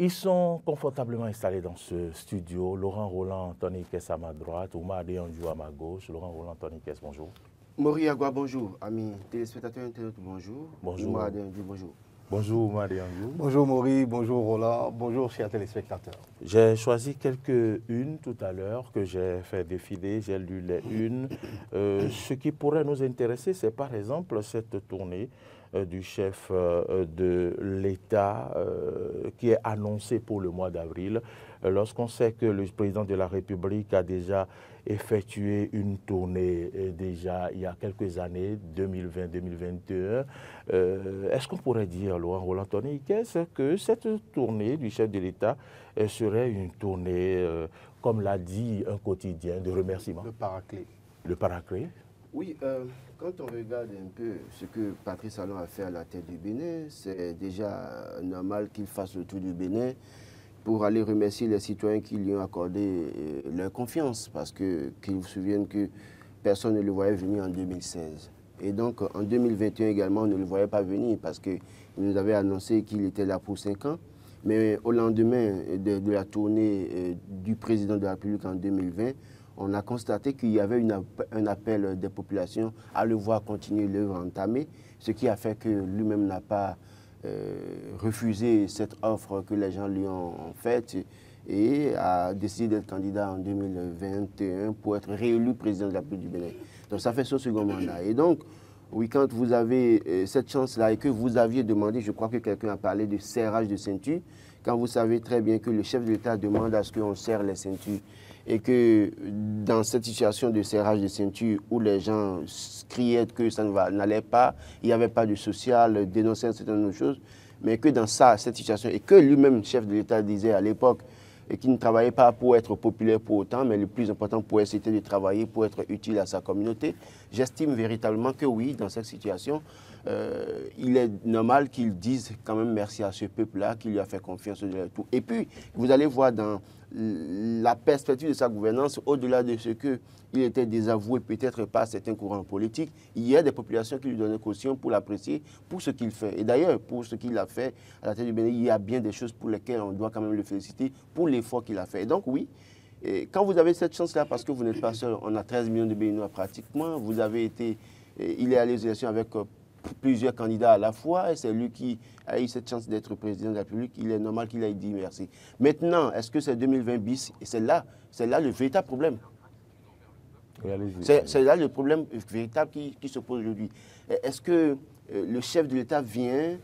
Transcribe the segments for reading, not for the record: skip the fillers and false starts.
Ils sont confortablement installés dans ce studio. Laurent Roland, Tony Kess à ma droite, Oumar Adéanjou à ma gauche. Laurent Roland, Tony Kess, bonjour. Mori Agua, bonjour. Amis téléspectateurs internautes, bonjour. Bonjour. Oumar Adéanjou, bonjour. Bonjour Oumar Adéanjou. Bonjour Mori, bonjour Roland, bonjour chers téléspectateurs. J'ai choisi quelques unes tout à l'heure que j'ai fait défiler, j'ai lu les unes. Ce qui pourrait nous intéresser, c'est par exemple cette tournée du chef de l'État qui est annoncée pour le mois d'avril. Lorsqu'on sait que le président de la République a déjà effectué une tournée déjà il y a quelques années, 2020-2021, est-ce qu'on pourrait dire, Laurent Roland, Tony Kess, que cette tournée du chef de l'État serait une tournée, comme l'a dit un quotidien, de remerciement? Le paraclet. Le paraclet? Oui, quand on regarde un peu ce que Patrice Talon a fait à la tête du Bénin, c'est déjà normal qu'il fasse le tour du Bénin pour aller remercier les citoyens qui lui ont accordé leur confiance, parce qu'ils vous souviennent que personne ne le voyait venir en 2016. Et donc en 2021 également, on ne le voyait pas venir parce qu'il nous avait annoncé qu'il était là pour 5 ans. Mais au lendemain de la tournée du président de la République en 2020, on a constaté qu'il y avait un appel des populations à le voir continuer l'œuvre entamée, ce qui a fait que lui-même n'a pas refusé cette offre que les gens lui ont faite et a décidé d'être candidat en 2021 pour être réélu président de la République du Bénin. Donc ça fait son second mandat. Et donc, oui, quand vous avez cette chance-là et que vous aviez demandé, je crois que quelqu'un a parlé de serrage de ceinture, quand vous savez très bien que le chef de l'État demande à ce qu'on serre les ceintures et que dans cette situation de serrage de ceinture où les gens criaient que ça n'allait pas, il n'y avait pas de social, dénonçaient un certain nombre de choses, mais que dans cette situation, et que lui-même, chef de l'État, disait à l'époque qu'il ne travaillait pas pour être populaire pour autant, mais le plus important pour eux, c'était de travailler pour être utile à sa communauté. J'estime véritablement que oui, dans cette situation, il est normal qu'il dise quand même merci à ce peuple-là qui lui a fait confiance de tout. Et puis, vous allez voir dans la perspective de sa gouvernance, au-delà de ce qu'il était désavoué peut-être par certains courants politiques, il y a des populations qui lui donnaient caution pour l'apprécier, pour ce qu'il fait. Et d'ailleurs, pour ce qu'il a fait à la tête du Bénin, il y a bien des choses pour lesquelles on doit quand même le féliciter, pour l'effort qu'il a fait. Et donc oui, et quand vous avez cette chance-là, parce que vous n'êtes pas seul, on a 13 millions de Béninois pratiquement, vous avez été, il est allé aux élections avec plusieurs candidats à la fois, et c'est lui qui a eu cette chance d'être président de la République, il est normal qu'il ait dit merci. Maintenant, est-ce que c'est 2020 bis? Et c'est là le véritable problème. C'est là le problème véritable qui se pose aujourd'hui. Est-ce que le chef de l'État vient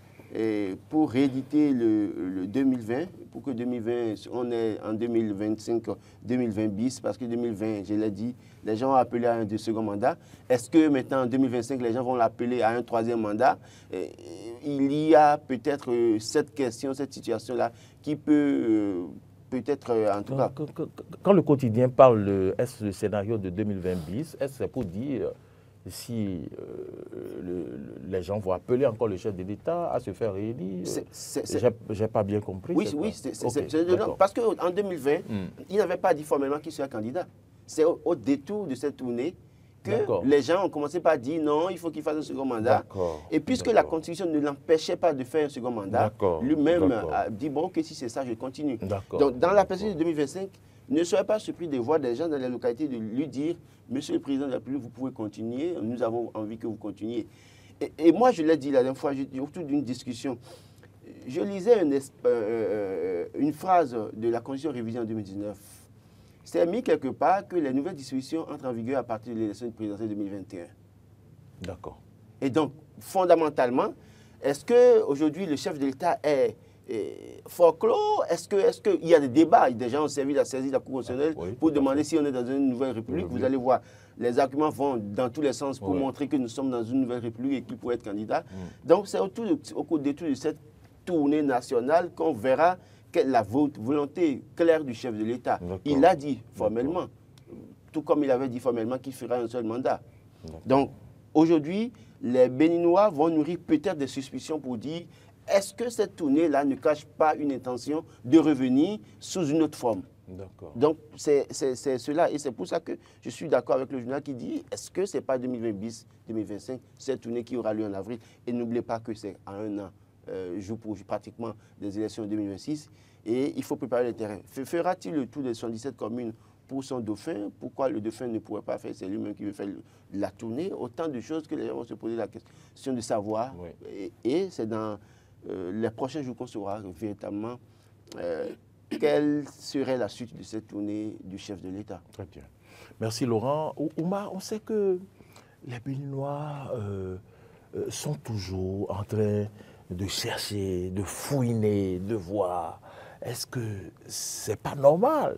pour rééditer le 2020, pour que 2020, on est en 2025, 2020 bis, parce que 2020, je l'ai dit, les gens ont appelé à un second mandat. Est-ce que maintenant, en 2025, les gens vont l'appeler à un troisième mandat? Il y a peut-être cette question, cette situation-là, qui peut peut-être, en tout cas... Quand le quotidien parle de est-ce le scénario de 2020 bis, est-ce que c'est pour dire si les gens vont appeler encore le chef de l'État à se faire réélire? Je n'ai pas bien compris. Oui, parce qu'en 2020, il n'avait pas dit formellement qu'il serait candidat. C'est au détour de cette tournée que les gens ont commencé par dire non, il faut qu'il fasse un second mandat. Et puisque la Constitution ne l'empêchait pas de faire un second mandat, lui-même a dit bon, que si c'est ça, je continue. Donc, dans la perspective de 2025, ne soyez pas surpris de voir des gens dans les localités de lui dire Monsieur le Président de la République, vous pouvez continuer, nous avons envie que vous continuiez. Et moi, je l'ai dit la dernière fois, autour d'une discussion, je lisais une phrase de la Constitution révisée en 2019. C'est mis quelque part que les nouvelles dispositions entrent en vigueur à partir de l'élection présidentielle 2021. D'accord. Et donc, fondamentalement, est-ce qu'aujourd'hui, le chef de l'État est fort clos? Est-ce qu'il y a des débats? Des gens ont servi la saisie de la Cour constitutionnelle pour demander si on est dans une nouvelle république. Vous allez voir, les arguments vont dans tous les sens pour montrer que nous sommes dans une nouvelle république et qu'il pourrait être candidat. Donc, c'est au cours de cette tournée nationale qu'on verra la volonté claire du chef de l'État. Il l'a dit formellement, tout comme il avait dit formellement qu'il fera un seul mandat. Donc, aujourd'hui, les Béninois vont nourrir peut-être des suspicions pour dire est-ce que cette tournée-là ne cache pas une intention de revenir sous une autre forme? Donc, c'est cela. Et c'est pour ça que je suis d'accord avec le journal qui dit est-ce que ce n'est pas 2020 bis, 2025, cette tournée qui aura lieu en avril? Et n'oubliez pas que c'est à un an joue pour pratiquement des élections en 2026 et il faut préparer le terrain. Fera-t-il le tour des 77 communes pour son dauphin? Pourquoi le dauphin ne pourrait pas faire? C'est lui-même qui veut faire la tournée. Autant de choses que les gens vont se poser la question de savoir. Oui. Et c'est dans les prochains jours qu'on saura véritablement quelle serait la suite de cette tournée du chef de l'État. Très bien. Merci Laurent. Oumar, on sait que les Béninois sont toujours en train de chercher, de fouiner, de voir. Est-ce que c'est pas normal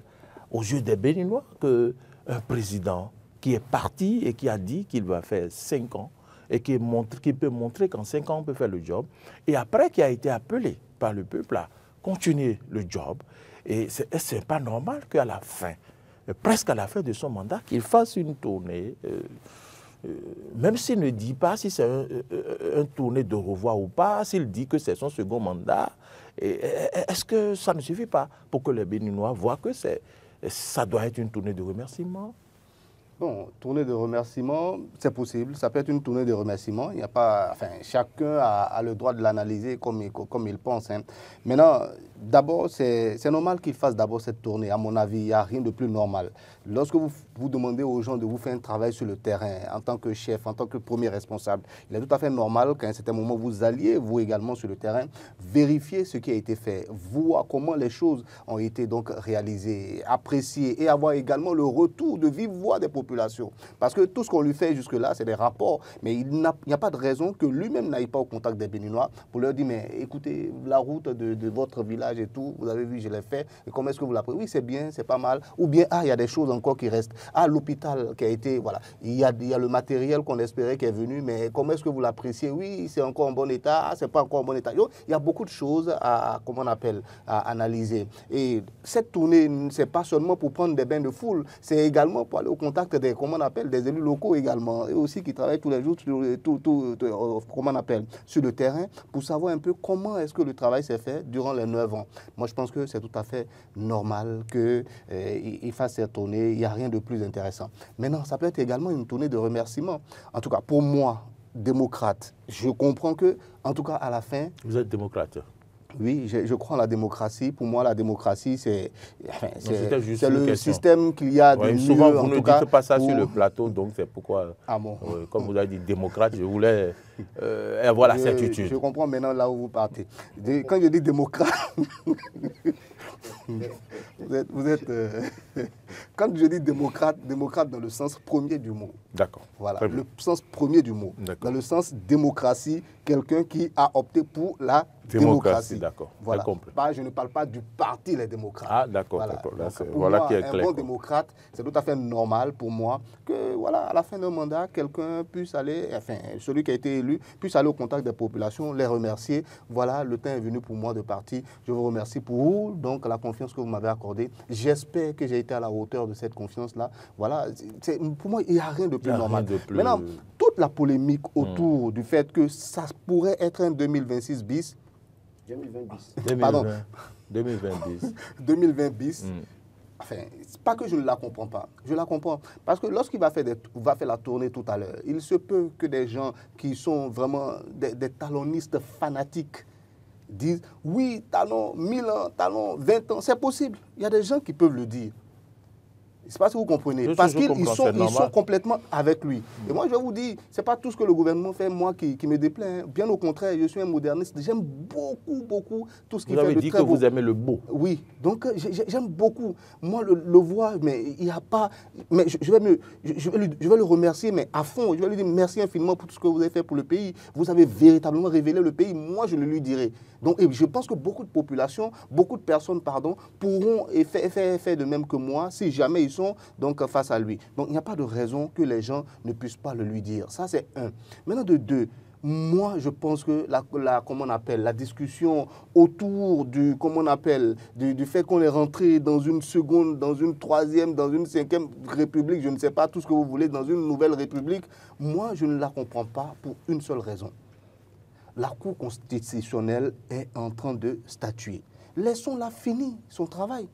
aux yeux des Béninois qu'un président qui est parti et qui a dit qu'il va faire 5 ans et qui peut montrer qu'en 5 ans on peut faire le job, et après qui a été appelé par le peuple à continuer le job, et c'est pas normal qu'à la fin, presque à la fin de son mandat, qu'il fasse une tournée, même s'il ne dit pas si c'est un tournée de revoir ou pas, s'il dit que c'est son second mandat, est-ce que ça ne suffit pas pour que les Béninois voient que ça doit être une tournée de remerciement? Bon, tournée de remerciement, c'est possible. Ça peut être une tournée de remerciement. Il n'y a pas, enfin, chacun a le droit de l'analyser comme il pense. Hein. Maintenant, d'abord, c'est normal qu'il fasse d'abord cette tournée. À mon avis, il n'y a rien de plus normal. Lorsque vous demandez aux gens de vous faire un travail sur le terrain, en tant que chef, en tant que premier responsable, il est tout à fait normal qu'à un certain moment, vous alliez, vous également, sur le terrain, vérifier ce qui a été fait, voir comment les choses ont été donc réalisées, apprécier et avoir également le retour de vive voix des populations. Parce que tout ce qu'on lui fait jusque-là, c'est des rapports. Mais il n'y a pas de raison que lui-même n'aille pas au contact des Béninois pour leur dire, mais écoutez, la route de votre village et tout, vous avez vu, je l'ai fait. Et comment est-ce que vous l'appréciez? Oui, c'est bien, c'est pas mal. Ou bien, il y a des choses encore qui restent. L'hôpital qui a été, voilà, il y a le matériel qu'on espérait qui est venu, mais comment est-ce que vous l'appréciez? Oui, c'est encore en bon état, c'est pas encore en bon état. Il y a beaucoup de choses à analyser. Et cette tournée, c'est pas seulement pour prendre des bains de foule, c'est également pour aller au contact des élus locaux également, et aussi qui travaillent tous les jours sur le terrain, pour savoir un peu comment est-ce que le travail s'est fait durant les 9 ans. Moi, je pense que c'est tout à fait normal qu'il fasse cette tournée. Il n'y a rien de plus intéressant. Maintenant, ça peut être également une tournée de remerciements. En tout cas, pour moi, démocrate, je comprends que, en tout cas, à la fin... Vous êtes démocrate? Oui, je crois en la démocratie. Pour moi, la démocratie, c'est le système qu'il y a de mieux. Souvent, vous ne dites pas ça sur le plateau, donc c'est pourquoi, comme vous avez dit démocrate, je voulais avoir la certitude. Je comprends maintenant là où vous partez. Quand je dis démocrate, vous êtes quand je dis démocrate dans le sens premier du mot. D'accord. Voilà, le sens premier du mot. Dans le sens démocratie, quelqu'un qui a opté pour la démocratie. D'accord. Voilà. Je ne parle pas du parti Les Démocrates. D'accord. Voilà qui est clair. Un bon démocrate, c'est tout à fait normal pour moi que, voilà, à la fin d'un mandat, quelqu'un puisse aller, enfin, celui qui a été élu, puisse aller au contact des populations, les remercier. Voilà, le temps est venu pour moi de partir. Je vous remercie pour donc la confiance que vous m'avez accordée. J'espère que j'ai été à la hauteur de cette confiance-là. Voilà, pour moi, il n'y a rien de plus normal. Maintenant, toute la polémique autour du fait que ça pourrait être un 2026 bis, 2020 bis. Enfin, c'est pas que je ne la comprends pas. Je la comprends. Parce que lorsqu'il va faire la tournée tout à l'heure, il se peut que des gens qui sont vraiment des talonnistes fanatiques disent « Oui, talon 1000 ans, talon 20 ans, c'est possible. » Il y a des gens qui peuvent le dire. Je ne sais pas si vous comprenez. Parce qu'ils sont complètement avec lui. Et moi, je vais vous dire, ce n'est pas tout ce que le gouvernement fait, moi, qui me déplaît. Bien au contraire, je suis un moderniste. J'aime beaucoup tout ce qu'il fait. Vous avez dit que vous aimez le beau. Oui. Donc, j'aime beaucoup. Moi, le voir, mais il n'y a pas... Mais je vais le remercier, mais à fond. Je vais lui dire merci infiniment pour tout ce que vous avez fait pour le pays. Vous avez véritablement révélé le pays. Moi, je le lui dirai. Donc, et je pense que beaucoup de populations, beaucoup de personnes, pourront faire de même que moi si jamais ils sont donc face à lui. Donc, il n'y a pas de raison que les gens ne puissent pas le lui dire. Ça, c'est un. Maintenant, de deux, moi, je pense que la discussion autour du fait qu'on est rentré dans une seconde, dans une troisième, dans une cinquième république, je ne sais pas tout ce que vous voulez, dans une nouvelle république, moi, je ne la comprends pas pour une seule raison. La Cour constitutionnelle est en train de statuer. Laissons-la finir son travail.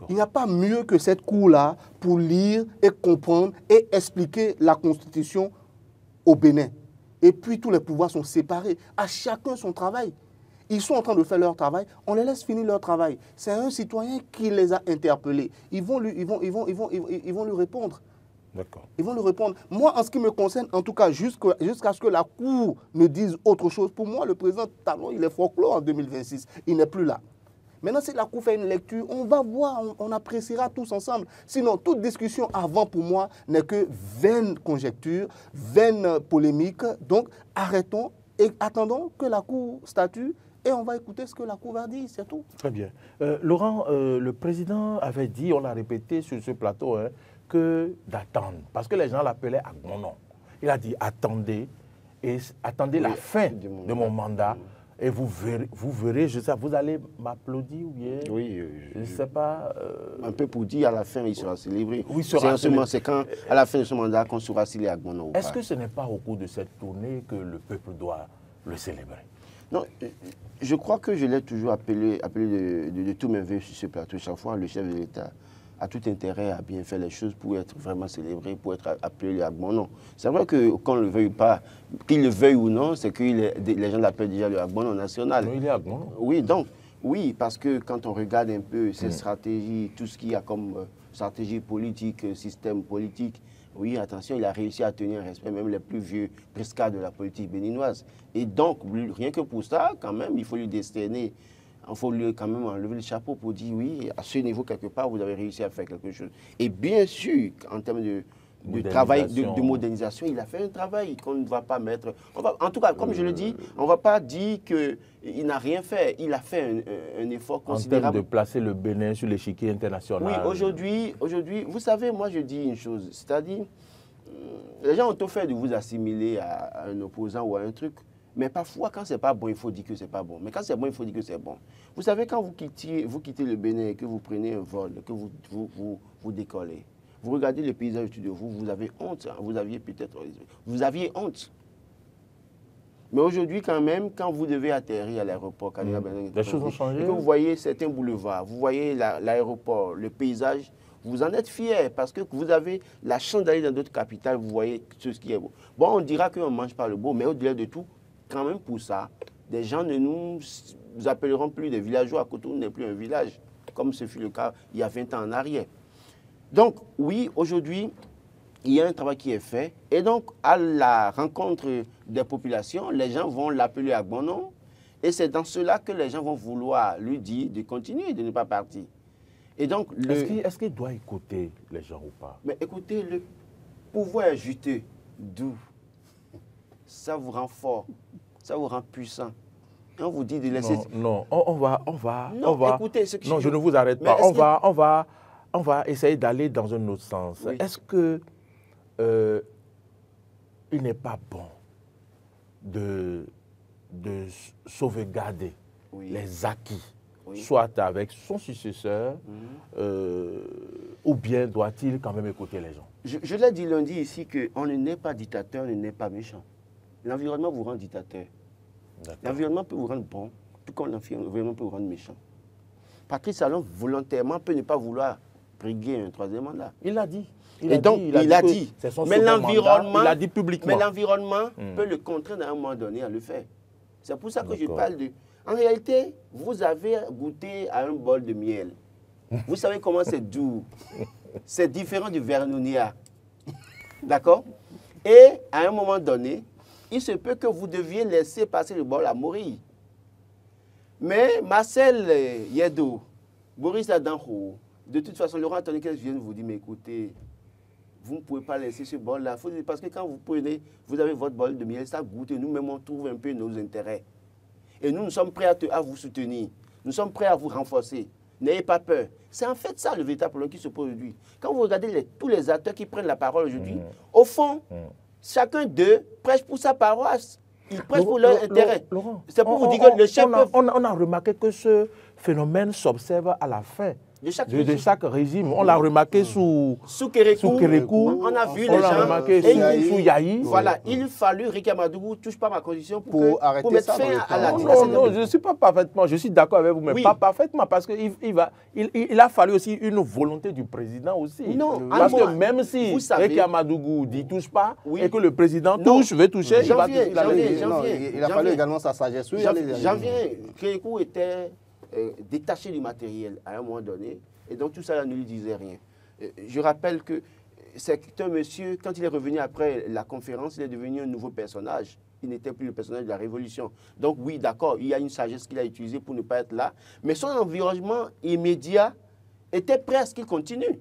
Il n'y a pas mieux que cette Cour-là pour lire et comprendre et expliquer la Constitution au Bénin. et puis tous les pouvoirs sont séparés. À chacun son travail. Ils sont en train de faire leur travail, on les laisse finir leur travail. C'est un citoyen qui les a interpellés. Ils vont lui répondre. D'accord. Ils vont lui répondre. Moi, en ce qui me concerne, en tout cas, jusqu'à ce que la Cour ne dise autre chose, pour moi, le président Talon, il est folklore en 2026. Il n'est plus là. Maintenant, si la Cour fait une lecture, on va voir, on appréciera tous ensemble. Sinon, toute discussion avant, pour moi, n'est que vaine conjecture, vaine polémique. Donc, arrêtons et attendons que la Cour statue et on va écouter ce que la Cour va dire, c'est tout. Très bien. Laurent, le président avait dit, on l'a répété sur ce plateau, hein, que d'attendre, parce que les gens l'appelaient à mon nom. Il a dit attendez, et attendez la fin de mon mandat, et vous verrez, je sais, vous allez m'applaudir ou bien, oui, je ne sais pas. Un peu pour dire à la fin, il sera célébré. Oui, c'est quand, à la fin de ce mandat, qu'on sera scellé à Gbono. Est-ce que ce n'est pas au cours de cette tournée que le peuple doit le célébrer? Non, je crois que je l'ai toujours appelé de tous mes vœux sur ce plateau. Chaque fois, le chef de l'État a tout intérêt à bien faire les choses pour être vraiment célébré, pour être appelé à bon nom. C'est vrai que qu'on ne le veuille pas, qu'il le veuille ou non, c'est que les gens l'appellent déjà le Agbono national. Non, il est Agbono. Oui, donc, oui, parce que quand on regarde un peu ces stratégies, tout ce qu'il y a comme stratégie politique, système politique, oui, attention, il a réussi à tenir un respect, même les plus vieux briscards de la politique béninoise. Et donc, rien que pour ça, quand même, il faut lui décerner. Il faut lui quand même enlever le chapeau pour dire oui, à ce niveau, quelque part, vous avez réussi à faire quelque chose. Et bien sûr, en termes de travail, de modernisation, il a fait un travail qu'on ne va pas mettre... en tout cas, comme je le dis, on ne va pas dire qu'il n'a rien fait. Il a fait un effort considérable. En termes de placer le Bénin sur l'échiquier international. Oui, aujourd'hui, vous savez, moi je dis une chose, c'est-à-dire, les gens ont tout fait de vous assimiler à un opposant ou à un truc. Mais parfois, quand c'est pas bon, il faut dire que c'est pas bon. Mais quand c'est bon, il faut dire que c'est bon. Vous savez, quand vous quittez le Bénin et que vous prenez un vol, que vous décollez, vous regardez le paysage autour de vous, vous avez honte. Hein. Vous aviez honte. Mais aujourd'hui, quand même, quand vous devez atterrir à l'aéroport, les choses ont changé. Et que vous voyez certains boulevards, vous voyez l'aéroport, le paysage, vous en êtes fiers parce que vous avez la chance d'aller dans d'autres capitales, vous voyez tout ce qui est beau. Bon, on dira qu'on ne mange pas le beau, mais au-delà de tout, quand même pour ça, des gens ne nous appelleront plus des villageois. Cotonou n'est plus un village, comme ce fut le cas il y a 20 ans en arrière. Donc, oui, aujourd'hui, il y a un travail qui est fait. Et donc, à la rencontre des populations, les gens vont l'appeler à bon nom. Et c'est dans cela que les gens vont vouloir lui dire de continuer, de ne pas partir. Et donc, est-ce qu'il doit écouter les gens ou pas? Mais écoutez, le pouvoir est juteux, doux. Ça vous rend fort, ça vous rend puissant. Et on vous dit de laisser... Non, on va... Écoutez, ce que non, je ne vous arrête pas. On va essayer d'aller dans un autre sens. Oui. Est-ce que il n'est pas bon de sauvegarder les acquis, soit avec son successeur, ou bien doit-il quand même écouter les gens? Je l'ai dit lundi ici qu'on ne naît pas dictateur, on ne naît pas méchant. L'environnement vous rend dictateur. L'environnement peut vous rendre bon, tout comme l'environnement peut vous rendre méchant. Patrice Talon, volontairement, peut ne pas vouloir briguer un troisième mandat. Il l'a dit. Il a dit. Mais l'environnement, il a dit publiquement. Mais l'environnement peut le contraindre à un moment donné à le faire. C'est pour ça que je parle de... En réalité, vous avez goûté à un bol de miel. Vous savez comment c'est doux. C'est différent du Vernonia. D'accord? Et à un moment donné, il se peut que vous deviez laisser passer le bol à mourir. Mais Marcel Yedo, Boris Adanho, de toute façon, Laurent Anthony vient vous dire, mais écoutez, vous ne pouvez pas laisser ce bol-là. Parce que quand vous prenez, vous avez votre bol de miel, ça goûte et nous-mêmes, on trouve un peu nos intérêts. Et nous sommes prêts à vous soutenir. Nous sommes prêts à vous renforcer. N'ayez pas peur. C'est en fait ça le véritable problème qui se pose aujourd'hui. Quand vous regardez tous les acteurs qui prennent la parole aujourd'hui, au fond, chacun d'eux prêche pour sa paroisse. Ils prêchent pour leur intérêt. Laurent, c'est pour vous dire que le chef... On a remarqué que ce phénomène s'observe à la fin de chaque régime. On l'a remarqué sous Kérékou, on a vu les gens, remarqué sous Yahi. Voilà, il a fallu Ricky Amadougou touche pas ma condition pour mettre fin à la dynastie. Non, je ne suis pas parfaitement, je suis d'accord avec vous, mais pas parfaitement, parce qu'il a fallu aussi une volonté du président aussi. Non, parce que même si Ricky Amadougou dit touche pas, et que le président veut toucher, il a fallu également sa sagesse. Janvier, Kérékou était détaché du matériel à un moment donné, et donc tout ça ne lui disait rien. Je rappelle que c'est un monsieur, quand il est revenu après la conférence, il est devenu un nouveau personnage. Il n'était plus le personnage de la Révolution. Donc oui, d'accord, il y a une sagesse qu'il a utilisée pour ne pas être là, mais son environnement immédiat était prêt à ce qu'il continue.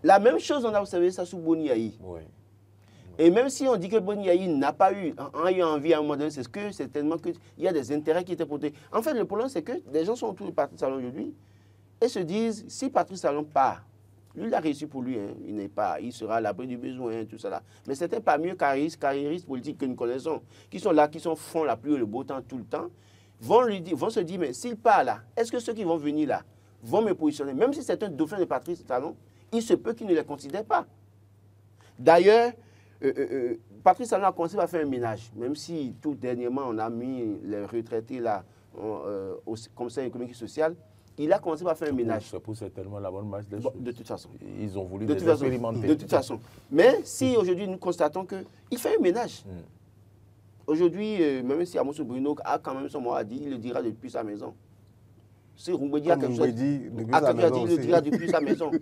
La même chose, on a observé ça sous Boni Yahi. Oui. Et même si on dit que Boni Yahi n'a pas eu envie à un moment donné, c'est tellement qu'il y a des intérêts qui étaient portés. En fait, le problème, c'est que des gens sont autour de Patrice Talon aujourd'hui et se disent, si Patrice Talon part, lui, il a réussi pour lui, hein. Il sera à l'abri du besoin, tout ça là. Mais c'était pas mieux carriéristes politiques que nous connaissons, qui sont là, font la pluie et le beau temps tout le temps, vont se dire, mais s'il part là, est-ce que ceux qui vont venir là vont me positionner? Même si c'est un dauphin de Patrice Talon, il se peut qu'ils ne les considèrent pas. D'ailleurs, Patrice Talon a commencé à faire un ménage, même si tout dernièrement, on a mis les retraités là, au Conseil économique et social. Il a commencé à faire un ménage. Ça pousse tellement la bonne marche des choses. De toute façon. Ils ont voulu les expérimenter. De toute façon. Mais si aujourd'hui nous constatons qu'il fait un ménage, aujourd'hui, même si Amos Bruno a quand même son mot à dire, il le dira depuis sa maison. Si Rumbedi a quelque chose à dire, il le dira depuis sa maison.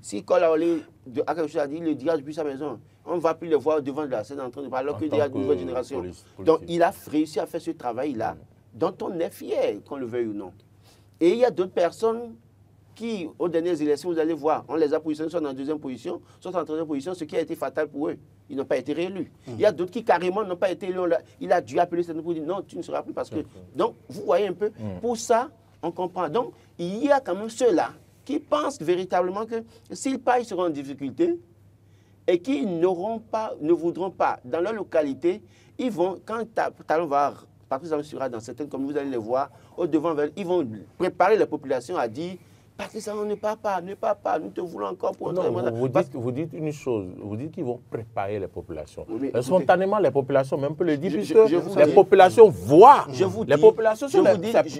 Si Kolaole a quelque chose à dire, il le dira depuis sa maison. On ne va plus le voir devant la scène en train de parler, alors qu'il y a une nouvelle génération. Donc il a réussi à faire ce travail-là, dont on est fier, qu'on le veuille ou non. Et il y a d'autres personnes qui, aux dernières élections, vous allez voir, on les a positionnés soit en deuxième position, soit en troisième position, ce qui a été fatal pour eux. Ils n'ont pas été réélus. Il y a d'autres qui carrément n'ont pas été élus. Il a dû appeler cette pour dire non, tu ne seras plus parce que... Donc, vous voyez un peu, pour ça, on comprend. Donc, il y a quand même ceux-là qui pensent véritablement que s'ils partent, ils seront en difficulté et qui ne voudront pas, dans leur localité, ils vont, quand Talon va... Patrice Talon sera dans certaines communes, vous allez les voir, au devant, ils vont préparer la population à dire Patrice Talon ne part pas, nous te voulons encore pour un mandat. Vous dites une chose, vous dites qu'ils vont préparer les populations. Oui, spontanément, les populations même peuvent le dire, puisque les populations voient. Les populations,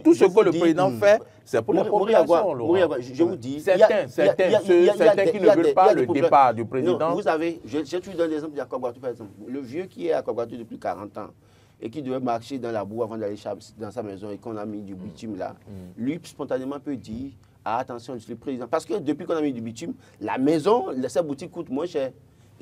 tout ce que le président fait, c'est pour les populations. Je vous dis, certains qui ne veulent pas le départ du président. Non, vous avez, j'ai toujours donné l'exemple d'Akogwatou, par exemple. Le vieux qui est à Akogwatou depuis 40 ans, et qui devait marcher dans la boue avant d'aller dans sa maison et qu'on a mis du bitume là, lui, spontanément, peut dire attention, je suis le président. Parce que depuis qu'on a mis du bitume, la maison, sa boutique coûte moins cher.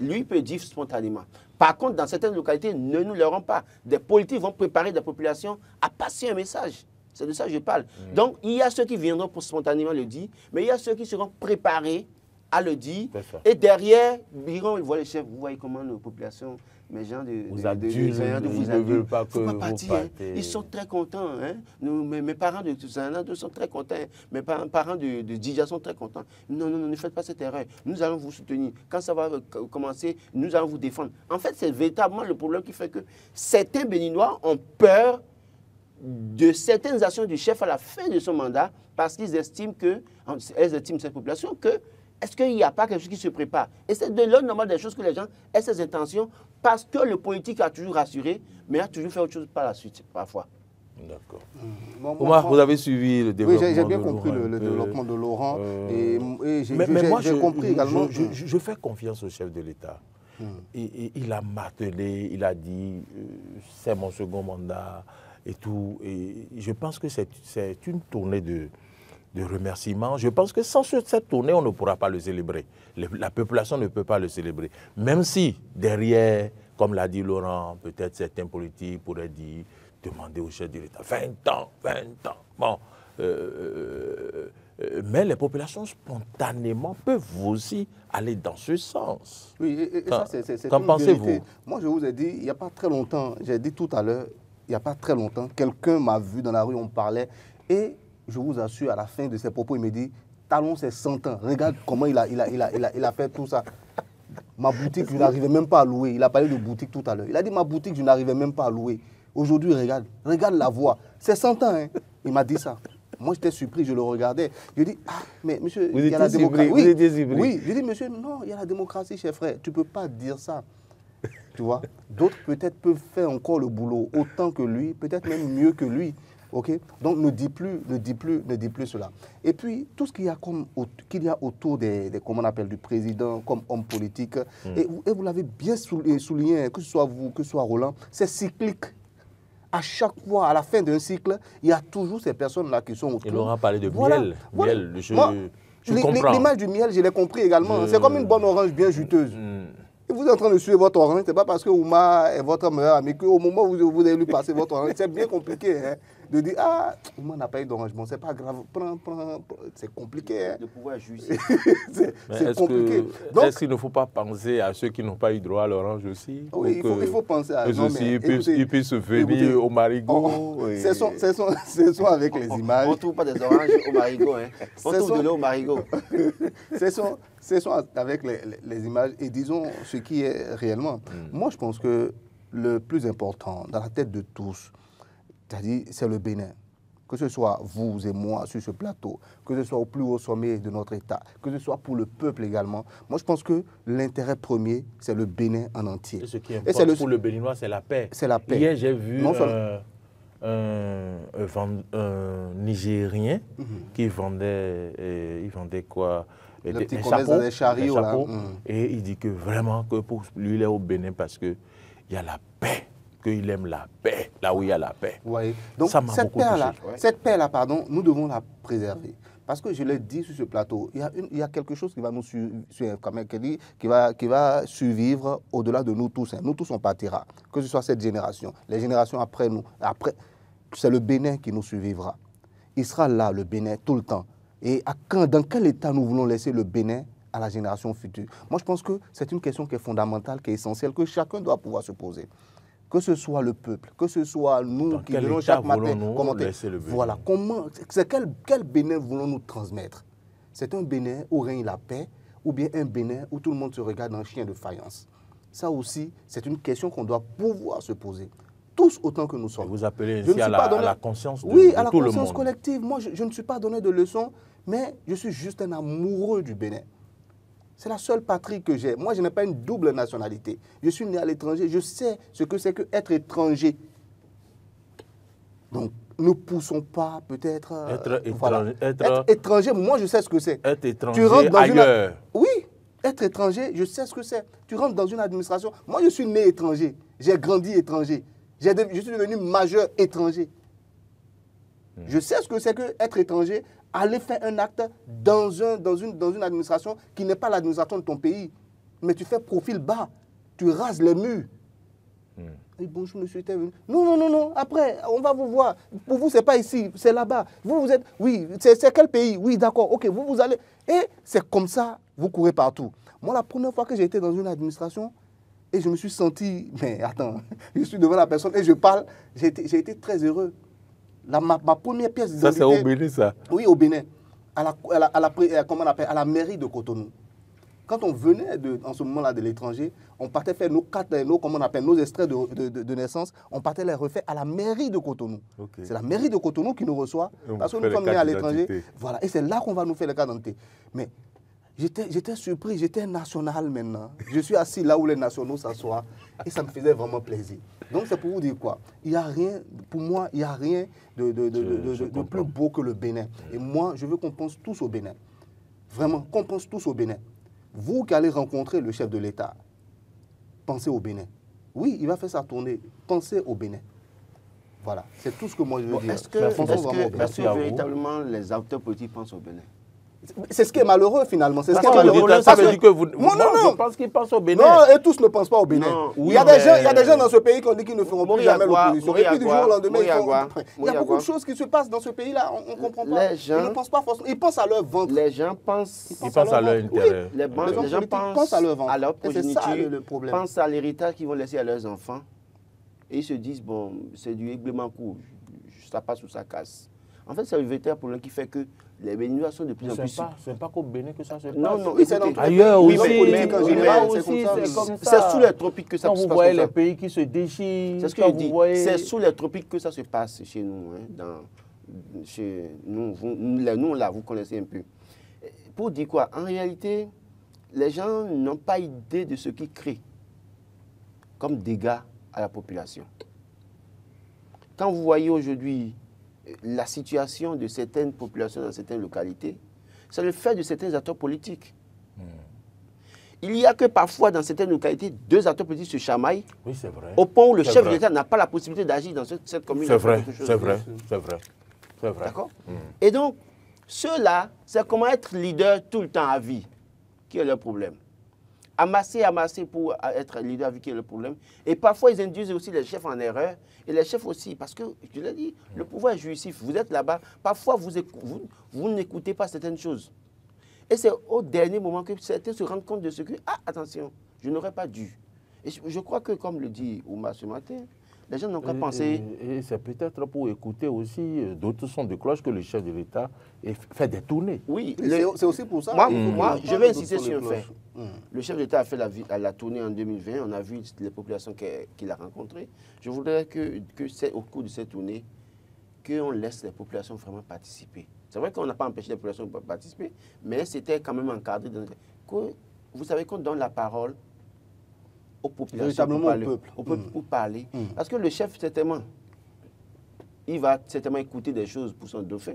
Lui peut dire spontanément. Par contre, dans certaines localités, ne nous l'auront pas. Des politiques vont préparer des populations à passer un message. C'est de ça que je parle. Donc, il y a ceux qui viendront pour spontanément le dire, mais il y a ceux qui seront préparés à le dire. Et derrière, diront, vous voyez, chef, vous voyez comment nos populations, mes gens vous ne veulent pas que vous partez. Ils sont très contents. Hein. Mes parents de Zanando sont très contents. Mes parents de Dija sont très contents. Non, ne faites pas cette erreur. Nous allons vous soutenir. Quand ça va commencer, nous allons vous défendre. En fait, c'est véritablement le problème qui fait que certains Béninois ont peur de certaines actions du chef à la fin de son mandat parce qu'ils estiment cette population que est-ce qu'il n'y a pas quelque chose qui se prépare? Et c'est de l'ordre normal des choses que les gens aient ces intentions parce que le politique a toujours rassuré, mais a toujours fait autre chose par la suite, parfois. D'accord. Omar, vous avez suivi le développement. Oui, j'ai bien compris le développement de Laurent. Mais moi, j'ai compris également. Je fais confiance au chef de l'État. Et il a martelé, il a dit c'est mon second mandat et tout. Et je pense que c'est une tournée de remerciements. Je pense que sans cette tournée, on ne pourra pas le célébrer. La population ne peut pas le célébrer. Même si, derrière, comme l'a dit Laurent, peut-être certains politiques pourraient dire, demander au chef de l'État, 20 ans. Bon, mais les populations, spontanément, peuvent aussi aller dans ce sens. Oui, et ça, c'est qu'en pensez-vous? Moi, je vous ai dit, il n'y a pas très longtemps, j'ai dit tout à l'heure, il n'y a pas très longtemps, quelqu'un m'a vu dans la rue, on parlait, et je vous assure, à la fin de ses propos, il me dit, Talon, c'est 100 ans. Regarde comment il a fait tout ça. Ma boutique, je n'arrivais même pas à louer. Il a parlé de boutique tout à l'heure. Il a dit, ma boutique, je n'arrivais même pas à louer. Aujourd'hui, regarde la voix. C'est 100 ans, hein. Il m'a dit ça. Moi, j'étais surpris, je le regardais. Je dis, ah, mais monsieur, Vous il y a la étiez démocratie. surpris, vous étiez surpris. Oui, je dis, monsieur, non, il y a la démocratie, cher frère. Tu ne peux pas dire ça. Tu vois, d'autres peut-être peuvent faire encore le boulot autant que lui, peut-être même mieux que lui. Ok, donc ne dis plus cela. Et puis tout ce qu'il y a autour comment on appelle, du président comme homme politique, et vous l'avez bien souligné, que ce soit vous, que ce soit Roland, c'est cyclique. À chaque fois, à la fin d'un cycle, il y a toujours ces personnes-là qui sont autour. Il aura parlé de miel. Miel, je comprends. L'image du miel, je l'ai compris également. C'est comme une bonne orange bien juteuse. Et vous êtes en train de suivre votre orange, ce n'est pas parce que Ouma est votre meilleur ami qu'au moment où vous allez lui passer votre orange, c'est bien compliqué de dire, ah, Ouma n'a pas eu d'orange, bon, c'est pas grave, prends, c'est compliqué. De pouvoir juger. c'est compliqué. Est-ce qu'il ne faut pas penser à ceux qui n'ont pas eu droit à l'orange aussi? Oui, il faut penser à eux. Ils puissent venir au marigot. Ce sont avec les images. On ne trouve pas des oranges au marigot, on trouve de l'eau au marigot. Ce sont avec les images et disons ce qui est réellement. Moi, je pense que le plus important dans la tête de tous, c'est le Bénin. Que ce soit vous et moi sur ce plateau, que ce soit au plus haut sommet de notre État, que ce soit pour le peuple également. Moi, je pense que l'intérêt premier, c'est le Bénin en entier. Et ce qui importe pour le Béninois, c'est la paix. C'est la paix. Hier, j'ai vu un Nigérien qui vendait, il vendait quoi? Des chapeaux, des chariots, là. Et il dit que vraiment, que pour lui, il est au Bénin parce qu'il y a la paix, qu'il aime la paix, là où il y a la paix. Oui. Donc, ça m'a beaucoup touché. Cette paix-là, nous devons la préserver. Parce que je l'ai dit sur ce plateau, il y a quelque chose qui va nous suivre, qui va survivre au-delà de nous tous. Nous tous, on partira. Que ce soit cette génération, les générations après nous. Après, c'est le Bénin qui nous survivra. Il sera là, le Bénin, tout le temps. Et dans quel état nous voulons laisser le Bénin à la génération future? Moi, je pense que c'est une question qui est fondamentale, qui est essentielle, que chacun doit pouvoir se poser. Que ce soit le peuple, que ce soit nous qui venons chaque matin commenter. Voilà, quel Bénin voulons-nous transmettre? C'est un Bénin où règne la paix, ou bien un Bénin où tout le monde se regarde en chien de faïence? Ça aussi, c'est une question qu'on doit pouvoir se poser. Tous autant que nous sommes. Vous appelez ainsi à la conscience de, oui, à la tout le conscience monde. collective. Moi, je ne suis pas donné de leçons, mais je suis juste un amoureux du Bénin. C'est la seule patrie que j'ai. Moi, je n'ai pas une double nationalité. Je suis né à l'étranger. Je sais ce que c'est qu'être étranger. Donc, ne poussons pas peut-être... Être étranger, moi, je sais ce que c'est. Être étranger ailleurs. Oui, être étranger, je sais ce que c'est. Tu rentres dans une administration. Moi, je suis né étranger. J'ai grandi étranger. Je suis devenu majeur étranger. Je sais ce que c'est qu'être étranger, aller faire un acte dans une administration qui n'est pas l'administration de ton pays. Mais tu fais profil bas, tu rases les murs. Et bonjour, monsieur, t'es venu. Non, après, on va vous voir. Pour vous, ce n'est pas ici, c'est là-bas. Vous êtes, oui, c'est quel pays? Oui, d'accord, ok, vous allez. Et c'est comme ça, vous courez partout. Moi, la première fois que j'ai été dans une administration, et je me suis senti, mais attends, je suis devant la personne et je parle, j'ai été très heureux. Ma première pièce d'identité... Ça, c'est au Bénin, ça? Oui, au Bénin, comment on appelle, à la mairie de Cotonou. Quand on venait en ce moment-là de l'étranger, on partait faire nos extraits de naissance, on partait les refaire à la mairie de Cotonou. Okay. C'est la mairie de Cotonou qui nous reçoit, parce que nous sommes nés à l'étranger. Voilà, et c'est là qu'on va nous faire le cas d'identité. Mais j'étais surpris, j'étais national maintenant. Je suis assis là où les nationaux s'assoient et ça me faisait vraiment plaisir. Donc c'est pour vous dire quoi? Il y a rien, pour moi, il n'y a rien de plus beau que le Bénin. Et moi, je veux qu'on pense tous au Bénin. Vraiment, qu'on pense tous au Bénin. Vous qui allez rencontrer le chef de l'État, pensez au Bénin. Oui, il va faire sa tournée. Pensez au Bénin. Voilà, c'est tout ce que moi je veux dire. Est-ce que véritablement les acteurs politiques pensent au Bénin? C'est ce qui est malheureux finalement. C'est ce qui est malheureux. Ça veut dire que vous... Non. Je pense qu'ils pensent au Bénin. Non, et tous ne pensent pas au Bénin. Il y a des gens dans ce pays qui ont dit qu'ils ne feront plus jamais l'opposition. Et puis du jour au lendemain, il y a beaucoup de choses qui se passent dans ce pays-là. On ne comprend pas. Ils ne pensent pas forcément. Ils pensent à leur ventre. Les gens pensent... Ils pensent à leur intérêt. Les gens pensent à leur ventre. À leur progéniture. C'est ça le problème. Pensent à l'héritage qu'ils vont laisser à leurs enfants. Et ils se disent, bon, c'est du règlement court. Ça passe ou ça casse. En fait, c'est le véritable problème qui fait que les Béninois sont de plus en plus... Ce n'est pas qu'au Bénin que ça se passe. Non, c'est dans ailleurs aussi. C'est sous les tropiques que ça se passe. Quand vous voyez les pays qui se déchirent... C'est ce que je dis. C'est sous les tropiques que ça se passe chez nous. chez nous, nous là, vous connaissez un peu. Pour dire quoi? En réalité, les gens n'ont pas idée de ce qui crée comme dégâts à la population. Quand vous voyez aujourd'hui la situation de certaines populations dans certaines localités, c'est le fait de certains acteurs politiques. Il n'y a que parfois dans certaines localités, deux acteurs politiques se chamaillent, oui, c'est vrai. Au point où le chef de l'État n'a pas la possibilité d'agir dans cette commune. C'est vrai, c'est vrai, c'est vrai. C'est vrai. D'accord? Et donc, ceux-là, c'est comment être leader tout le temps à vie, qui est le problème. Amasser pour être leader à vie, qui est le problème. Et parfois, ils induisent aussi les chefs en erreur. Et les chefs aussi, parce que, je l'ai dit, le pouvoir est jouissif. Vous êtes là-bas, parfois, vous n'écoutez pas certaines choses. Et c'est au dernier moment que certains se rendent compte de ce que, ah, attention, je n'aurais pas dû. Et je crois que, comme le dit Ouma ce matin, les gens n'ont qu'à penser... Et c'est peut-être pour écouter aussi d'autres sons de cloche que le chef de l'État fait des tournées. Oui, c'est aussi pour ça. Moi, je vais insister sur un fait. Le chef d'État a fait la tournée en 2020. On a vu les populations qu'il a rencontrées. Je voudrais que au cours de cette tournée, qu'on laisse les populations vraiment participer. C'est vrai qu'on n'a pas empêché les populations de participer, mais c'était quand même encadré. Vous savez qu'on donne la parole aux populations au peuple pour parler. Parce que le chef, certainement, il va certainement écouter des choses pour son dauphin.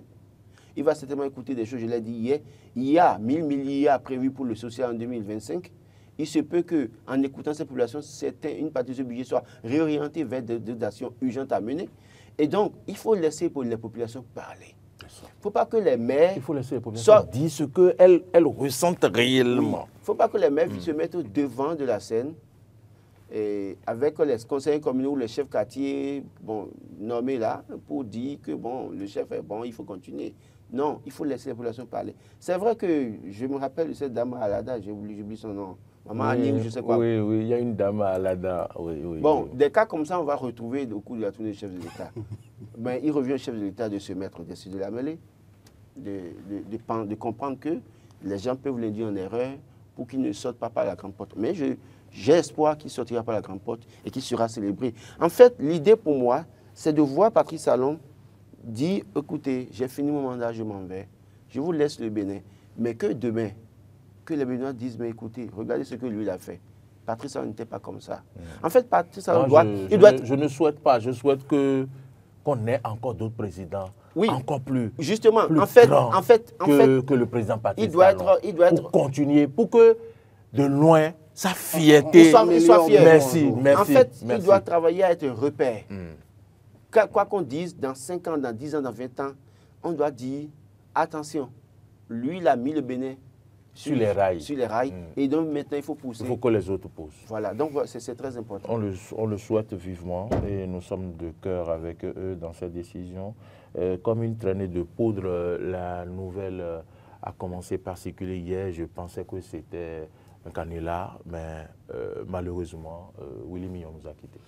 Il va certainement écouter des choses, je l'ai dit hier, il y a 1000 milliards prévus pour le social en 2025. Il se peut qu'en écoutant ces populations, une partie de ce budget soit réorientée vers des actions urgentes à mener. Et donc, il faut laisser les populations parler. Il ne faut pas que les maires... Il faut laisser les populations dire ce qu'elles ressentent réellement. Il ne faut pas que les maires se mettent au devant de la scène et avec les conseillers communaux ou les chefs quartiers nommés là pour dire que le chef est bon, il faut continuer. Non, il faut laisser les populations parler. C'est vrai que je me rappelle de cette dame à Alada, j'oublie son nom. Maman Annie ou je sais quoi. Oui, il y a une dame à Alada. Oui, des cas comme ça, on va retrouver au cours de la tournée du chef de l'État. Il revient au chef de l'État de se mettre au-dessus de la mêlée, de comprendre que les gens peuvent l'induire en erreur pour qu'il ne sorte pas par la grande porte. Mais j'ai espoir qu'il sortira par la grande porte et qu'il sera célébré. En fait, l'idée pour moi, c'est de voir Patrice Talon dire, écoutez, j'ai fini mon mandat, je m'en vais, je vous laisse le Bénin, mais que demain, que les Béninois disent, mais écoutez, regardez ce que lui il a fait. Patrice Talon n'était pas comme ça. En fait, Patrice Talon je ne souhaite pas, je souhaite qu'on ait encore d'autres présidents. Oui, encore plus, justement, plus en fait, que le président Patrice Talon. Il doit être... Pour continuer, pour que de loin, sa fierté... Il soit fier. Merci. En fait, il doit travailler à être un repère. Quoi qu'on dise, dans 5 ans, dans 10 ans, dans 20 ans, on doit dire, attention, lui, il a mis le Bénin sur les rails. Et donc maintenant, il faut pousser. Il faut que les autres poussent. Voilà, donc c'est très important. On le souhaite vivement et nous sommes de cœur avec eux dans cette décision. Comme une traînée de poudre, la nouvelle a commencé par circuler hier. Je pensais que c'était un canular, mais malheureusement, Willy Mignon nous a quittés.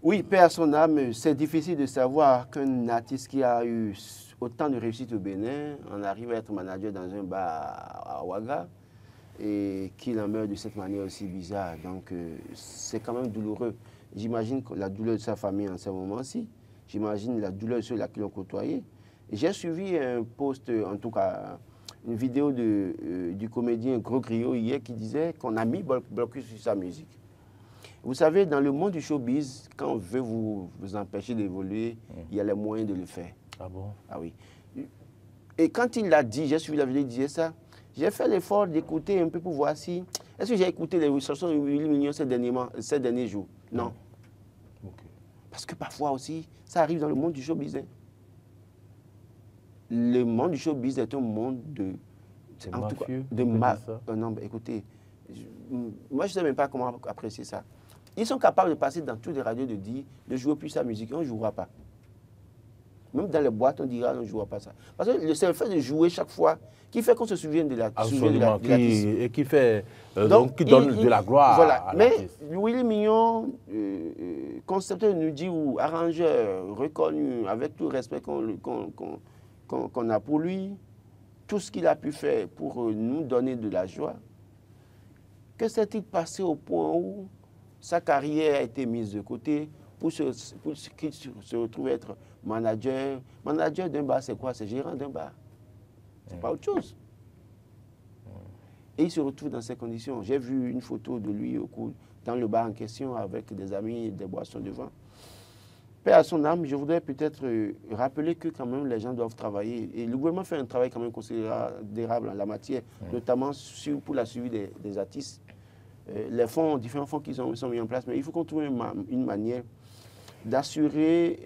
Oui, paix à son âme, c'est difficile de savoir qu'un artiste qui a eu autant de réussite au Bénin, on arrive à être manager dans un bar à Ouaga et qu'il en meurt de cette manière aussi bizarre. Donc, c'est quand même douloureux. J'imagine la douleur de sa famille en ce moment-ci. J'imagine la douleur de ceux-là qui l'ont côtoyé. J'ai suivi un post, en tout cas, une vidéo du comédien Gros Griot hier qui disait qu'on a mis blocus sur sa musique. Vous savez, dans le monde du showbiz, quand on veut vous empêcher d'évoluer, il y a les moyens de le faire. Ah bon? Ah oui. Et quand il l'a dit, j'ai suivi la vidéo, il disait ça, j'ai fait l'effort d'écouter un peu pour voir si... Est-ce que j'ai écouté les chansons de Willy Mignon ces derniers jours? Non. Okay. Parce que parfois aussi, ça arrive dans le monde du showbiz. Le monde du showbiz est un monde de... C'est mafieux. Non, écoutez, moi je ne sais même pas comment apprécier ça. Ils sont capables de passer dans toutes les radios de dire ne jouez plus sa musique, on ne jouera pas. Même dans les boîtes, on dira on ne jouera pas ça. Parce que c'est le fait de jouer chaque fois qui fait qu'on se souvienne de l'artiste. Et qui fait qui donne de la gloire à l'artiste. Mais Willy Mignon, concepteur nous dit ou arrangeur reconnu, avec tout le respect qu'on a pour lui, tout ce qu'il a pu faire pour nous donner de la joie, que s'est-il passé au point où sa carrière a été mise de côté pour qu'il se retrouve être manager. Manager d'un bar, c'est quoi? C'est gérant d'un bar. C'est pas autre chose. Et il se retrouve dans ces conditions. J'ai vu une photo de lui dans le bar en question avec des amis et des boissons devant. Paix à son âme, je voudrais peut-être rappeler que quand même les gens doivent travailler. Et le gouvernement fait un travail quand même considérable en la matière, notamment pour la suivi des artistes. Les fonds, différents fonds qui sont mis en place, mais il faut qu'on trouve une manière d'assurer,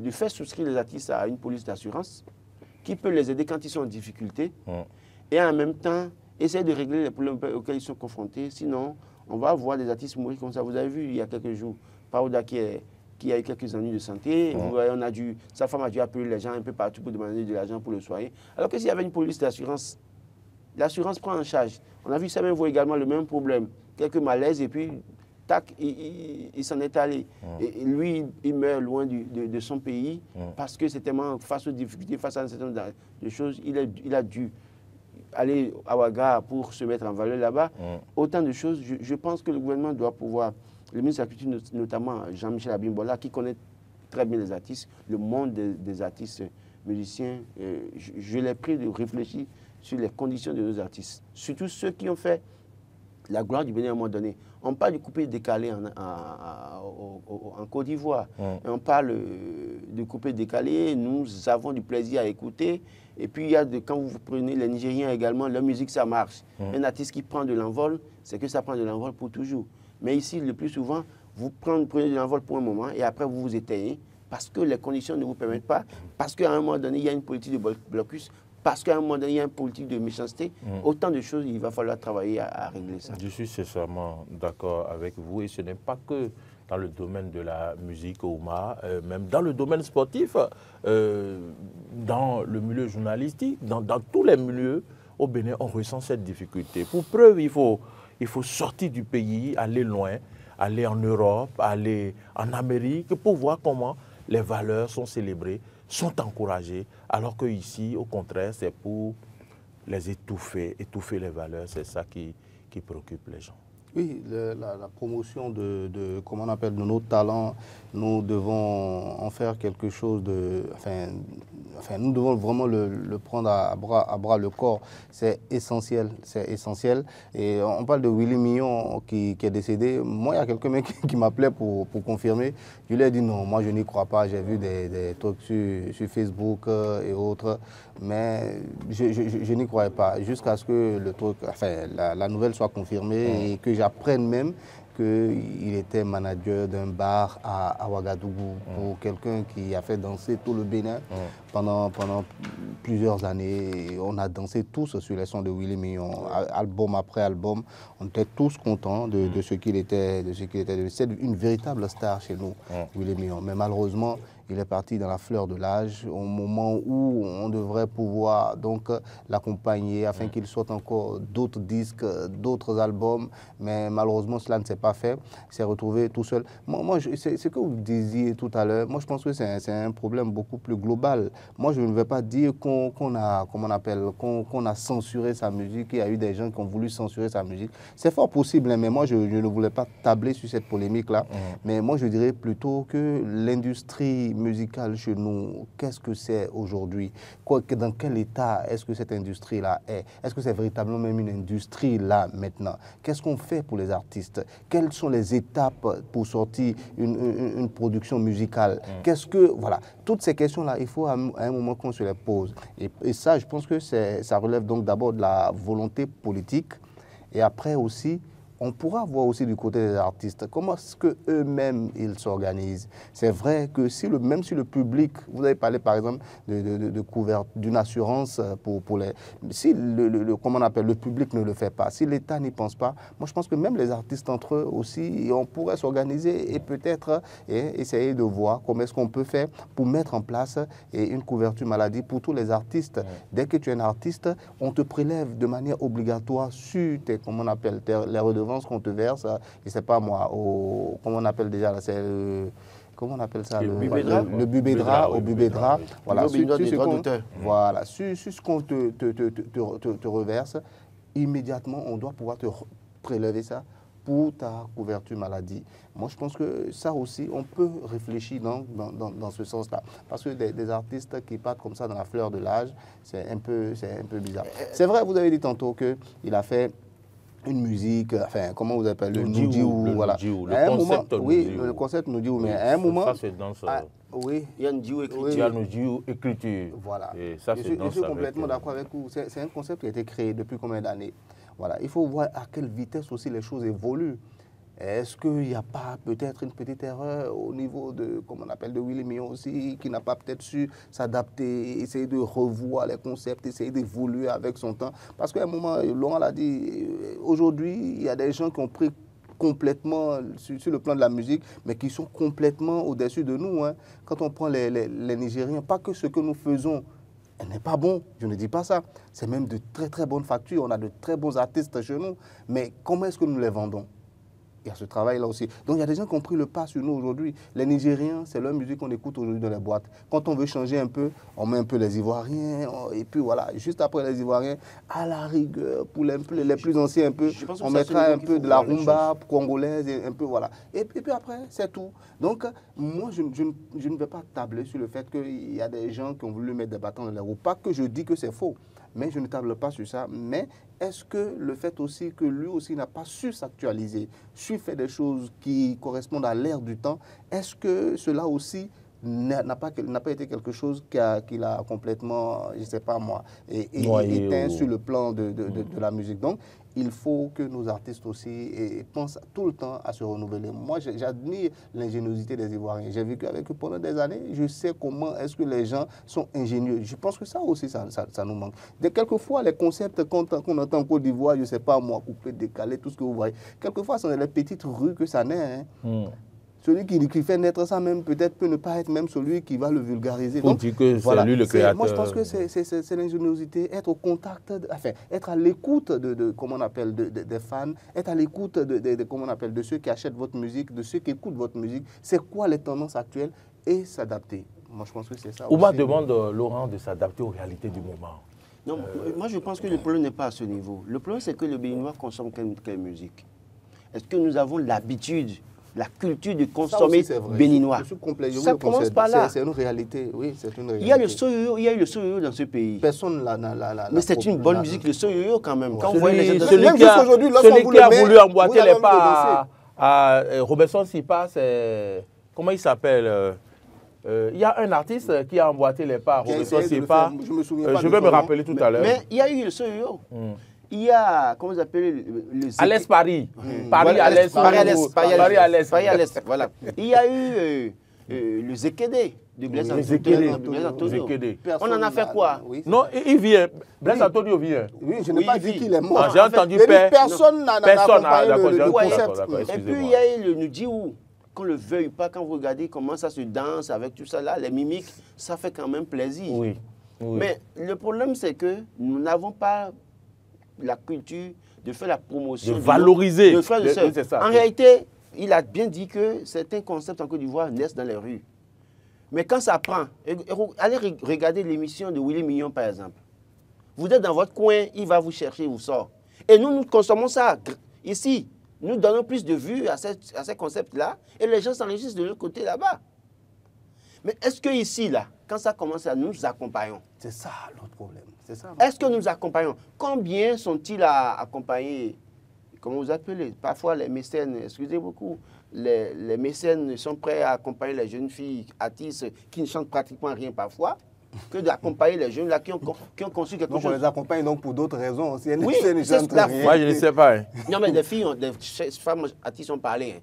de faire souscrire les artistes à une police d'assurance qui peut les aider quand ils sont en difficulté et en même temps essayer de régler les problèmes auxquels ils sont confrontés. Sinon, on va voir des artistes mourir comme ça. Vous avez vu il y a quelques jours, Paouda qui a eu quelques ennuis de santé. Vous voyez, sa femme a dû appeler les gens un peu partout pour demander de l'argent pour le soigner. Alors que s'il y avait une police d'assurance, l'assurance prend en charge. On a vu ça même voit également le même problème. Quelques malaises et puis, tac, il s'en est allé. Et lui, il meurt loin de son pays parce que c'est tellement face aux difficultés, face à un certain nombre de choses, il a dû aller à Ouaga pour se mettre en valeur là-bas. Autant de choses, je pense que le gouvernement doit pouvoir, le ministre de la Culture, notamment Jean-Michel Abimbola, qui connaît très bien les artistes, le monde des artistes musiciens, je l'ai pris de réfléchir sur les conditions de nos artistes, surtout ceux qui ont fait la gloire du Bénin à un moment donné. On parle de coupé décalé en Côte d'Ivoire. On parle de coupé décalé. Nous avons du plaisir à écouter. Et puis, quand vous prenez les Nigériens également, leur musique, ça marche. Un artiste qui prend de l'envol, c'est que ça prend de l'envol pour toujours. Mais ici, le plus souvent, vous prenez de l'envol pour un moment et après, vous vous éteignez parce que les conditions ne vous permettent pas, parce qu'à un moment donné, il y a une politique de blocus, parce qu'à un moment donné, il y a une politique de méchanceté. Autant de choses, il va falloir travailler à régler ça. Je suis sincèrement d'accord avec vous et ce n'est pas que dans le domaine de la musique, Ouma, même dans le domaine sportif, dans le milieu journalistique, dans tous les milieux, au Bénin, on ressent cette difficulté. Pour preuve, il faut sortir du pays, aller loin, aller en Europe, aller en Amérique pour voir comment les valeurs sont célébrées, sont encouragées, alors qu'ici, au contraire, c'est pour les étouffer les valeurs. C'est ça qui préoccupe les gens. Oui, la promotion de nos talents, nous devons en faire quelque chose de... Enfin, nous devons vraiment le prendre à bras le corps. C'est essentiel, c'est essentiel. Et on parle de Willy Mignon qui est décédé. Moi, il y a quelqu'un qui m'appelait pour confirmer. Je lui ai dit non, moi je n'y crois pas. J'ai vu des trucs sur Facebook et autres. Mais je n'y croyais pas. Jusqu'à ce que la nouvelle soit confirmée et que j'apprenne même qu'il était manager d'un bar à Ouagadougou pour quelqu'un qui a fait danser tout le Bénin pendant plusieurs années. Et on a dansé tous sur les sons de Willy Mignon, album après album. On était tous contents de ce qu'il était. C'est une véritable star chez nous, Willy Mignon. Mais malheureusement, il est parti dans la fleur de l'âge, au moment où on devrait pouvoir donc l'accompagner afin qu'il sorte encore d'autres disques, d'autres albums. Mais malheureusement, cela ne s'est pas fait. Il s'est retrouvé tout seul. Moi c'est ce que vous disiez tout à l'heure. Moi, je pense que c'est un problème beaucoup plus global. Moi, je ne vais pas dire qu'on a censuré sa musique. Il y a eu des gens qui ont voulu censurer sa musique. C'est fort possible, mais moi, je ne voulais pas tabler sur cette polémique-là. Mais moi, je dirais plutôt que l'industrie musicale chez nous, qu'est-ce que c'est aujourd'hui? Dans quel état est-ce que cette industrie-là est? Est-ce que c'est véritablement même une industrie là maintenant? Qu'est-ce qu'on fait pour les artistes? Quelles sont les étapes pour sortir une production musicale? Voilà, toutes ces questions-là, il faut à un moment qu'on se les pose. Et ça, je pense que ça relève donc d'abord de la volonté politique et après aussi, on pourra voir aussi du côté des artistes comment est-ce qu'eux-mêmes ils s'organisent. C'est vrai que même si le public, vous avez parlé par exemple d'une assurance pour les... Si le public ne le fait pas, si l'État n'y pense pas, moi je pense que même les artistes entre eux aussi, on pourrait s'organiser et peut-être essayer de voir comment est-ce qu'on peut faire pour mettre en place une couverture maladie pour tous les artistes. Dès que tu es un artiste, on te prélève de manière obligatoire sur les redevances qu'on te verse, je ne sais pas moi, comment on appelle déjà, comment on appelle ça? Le bubédra, au bubédra. Voilà, sur ce qu'on te reverse, immédiatement, on doit pouvoir te prélever ça pour ta couverture maladie. Moi, je pense que ça aussi, on peut réfléchir dans ce sens-là. Parce que des artistes qui partent comme ça dans la fleur de l'âge, c'est un peu bizarre. C'est vrai, vous avez dit tantôt qu'il a fait une musique, enfin, comment vous appelez, le Nudiou, voilà. Le concept moment, oui, le concept Nudiou, mais à un moment... Ça, c'est dans oui. Il y a Nudiou écriture. Il y a Nudiou écriture. Voilà. Et ça, je suis complètement d'accord avec vous. C'est un concept qui a été créé depuis combien d'années? Voilà. Il faut voir à quelle vitesse aussi les choses évoluent. Est-ce qu'il n'y a pas peut-être une petite erreur au niveau de, comme on appelle, de Willy Million aussi, qui n'a pas peut-être su s'adapter, essayer de revoir les concepts, essayer d'évoluer avec son temps? Parce qu'à un moment, Laurent l'a dit, aujourd'hui, il y a des gens qui ont pris complètement sur le plan de la musique, mais qui sont complètement au-dessus de nous. Hein. Quand on prend les Nigériens, pas que ce que nous faisons n'est pas bon, je ne dis pas ça. C'est même de très très bonnes factures, on a de très bons artistes chez nous, mais comment est-ce que nous les vendons? Il y a ce travail-là aussi. Donc, il y a des gens qui ont pris le pas sur nous aujourd'hui. Les Nigériens, c'est leur musique qu'on écoute aujourd'hui dans les boîtes. Quand on veut changer un peu, on met un peu les Ivoiriens. Et puis voilà, juste après les Ivoiriens, à la rigueur, pour les plus anciens un peu, on mettra un peu de la rumba congolaise, et un peu voilà. Et puis après, c'est tout. Donc, moi, je ne vais pas tabler sur le fait qu'il y a des gens qui ont voulu mettre des bâtons dans les roues. Pas que je dis que c'est faux, mais je ne table pas sur ça. Mais est-ce que le fait aussi que lui aussi n'a pas su s'actualiser, su faire des choses qui correspondent à l'ère du temps, est-ce que cela aussi n'a pas été quelque chose qui l'a complètement, je ne sais pas moi, éteint sur le plan de la musique? Donc, il faut que nos artistes aussi pensent tout le temps à se renouveler. Moi, j'admire l'ingéniosité des Ivoiriens. J'ai vécu avec eux pendant des années. Je sais comment est-ce que les gens sont ingénieux. Je pense que ça aussi, ça nous manque. Quelquefois, les concepts qu'on entend en Côte d'Ivoire, je ne sais pas moi, couper, décaler, tout ce que vous voyez. Quelquefois, c'est dans les petites rues que ça naît. Hein. Celui qui fait naître ça même, peut-être peut ne pas être même celui qui va le vulgariser. On dit que c'est lui le créateur. Moi, je pense que c'est l'ingéniosité, être au contact, être à l'écoute comment on appelle, des fans, être à l'écoute comment on appelle, de ceux qui achètent votre musique, de ceux qui écoutent votre musique. C'est quoi les tendances actuelles et s'adapter. Moi, je pense que c'est ça. Ouma demande, Laurent, de s'adapter aux réalités du moment. Non, moi, je pense que le problème n'est pas à ce niveau. Le problème, c'est que le Béninois consomme quelle musique? Est-ce que nous avons l'habitude, la culture de consommer béninois? Ça commence par là. C'est une réalité, oui, c'est une réalité. Il y a le soyoyo dans ce pays. Personne l'a. Mais c'est une bonne musique, le soyoyo quand même. Quand celui qui a voulu emboîter les pas à Robinson Sipa, c'est... Comment il s'appelle? Il y a un artiste qui a emboîté les pas à Robinson Sipa. Je vais me rappeler tout à l'heure. Mais il y a eu le soyoyo. Il y a, comment vous appelez le Alès Paris. Paris à l'Est. Paris à l'Est. Voilà. Il y a eu le Zekede de Blaise Antonio. On en a fait quoi? Non, il vient. Blaise Antonio vient. Oui, je n'ai pas dit qu'il est mort. J'ai entendu personne n'a accompagné le concept. Et puis il y a eu le Nudiou. Qu'on ne le veuille pas, quand vous regardez comment ça se danse avec tout ça là, les mimiques, ça fait quand même plaisir. Oui. Mais le problème, c'est que nous n'avons pas la culture de faire la promotion. De valoriser. De frères et sœurs. En réalité, il a bien dit que certains concepts en Côte d'Ivoire naissent dans les rues. Mais quand ça prend, allez regarder l'émission de Willy Million, par exemple. Vous êtes dans votre coin, il va vous chercher, il vous sort. Et nous consommons ça ici. Nous donnons plus de vues à ces concepts-là et les gens s'enregistrent de l'autre côté là-bas. Mais est-ce que ici, là, quand ça commence à nous accompagnons? C'est ça l'autre problème. Est-ce que nous accompagnons? Combien sont-ils à accompagner? Comment vous appelez? Parfois, les mécènes, excusez beaucoup, les mécènes sont prêts à accompagner les jeunes filles artistes qui ne chantent pratiquement rien parfois, que d'accompagner les jeunes là qui ont conçu quelque chose. On les accompagne donc pour d'autres raisons aussi. Oui, moi je ne sais pas. Non mais des femmes artistes ont parlé. Hein.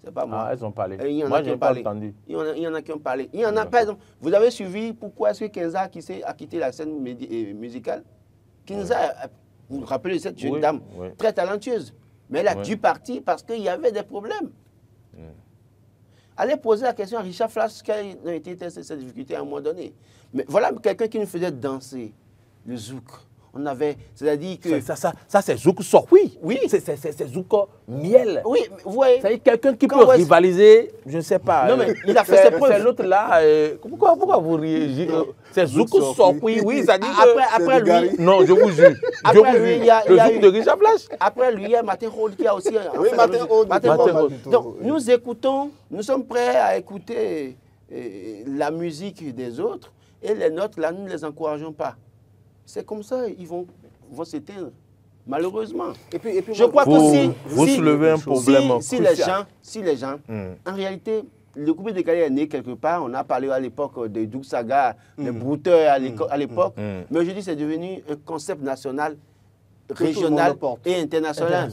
C'est pas moi. Ah, elles ont parlé. Moi je n'ai pas entendu. Il y en a qui ont parlé. Il y en a par exemple. Vous avez suivi pourquoi est-ce que Kenza a quitté la scène musicale? Kenza, vous vous rappelez de cette jeune dame très talentueuse, mais elle a dû partir parce qu'il y avait des problèmes. Allez poser la question à Richard Flash, quelle a été cette difficulté à un moment donné. Mais voilà quelqu'un qui nous faisait danser le zouk. on avait, c'est-à-dire que... Ça c'est Zouk Sokwi. Oui. C'est Zouk Miel. Oui, vous voyez. C'est quelqu'un qui peut rivaliser, je ne sais pas. Non, mais il a fait ses preuves. C'est l'autre là, pourquoi vous riez? C'est Zouk Sokwi, oui, ça dit après lui... Non, je vous jure. Après lui, il y a le Zouk de Richard Flash. Après lui, il y a Martin Rode qui a aussi... Oui, Martin Rode. Donc, nous écoutons, nous sommes prêts à écouter la musique des autres et les nôtres, là, nous ne les encourageons pas. C'est comme ça, ils vont s'éteindre, malheureusement. Et puis je crois que vous soulevez un problème si les gens, en réalité, le coupé décalé est né quelque part. On a parlé à l'époque de Doug Saga, des brouteurs à l'époque. Mais aujourd'hui, c'est devenu un concept national, régional et international.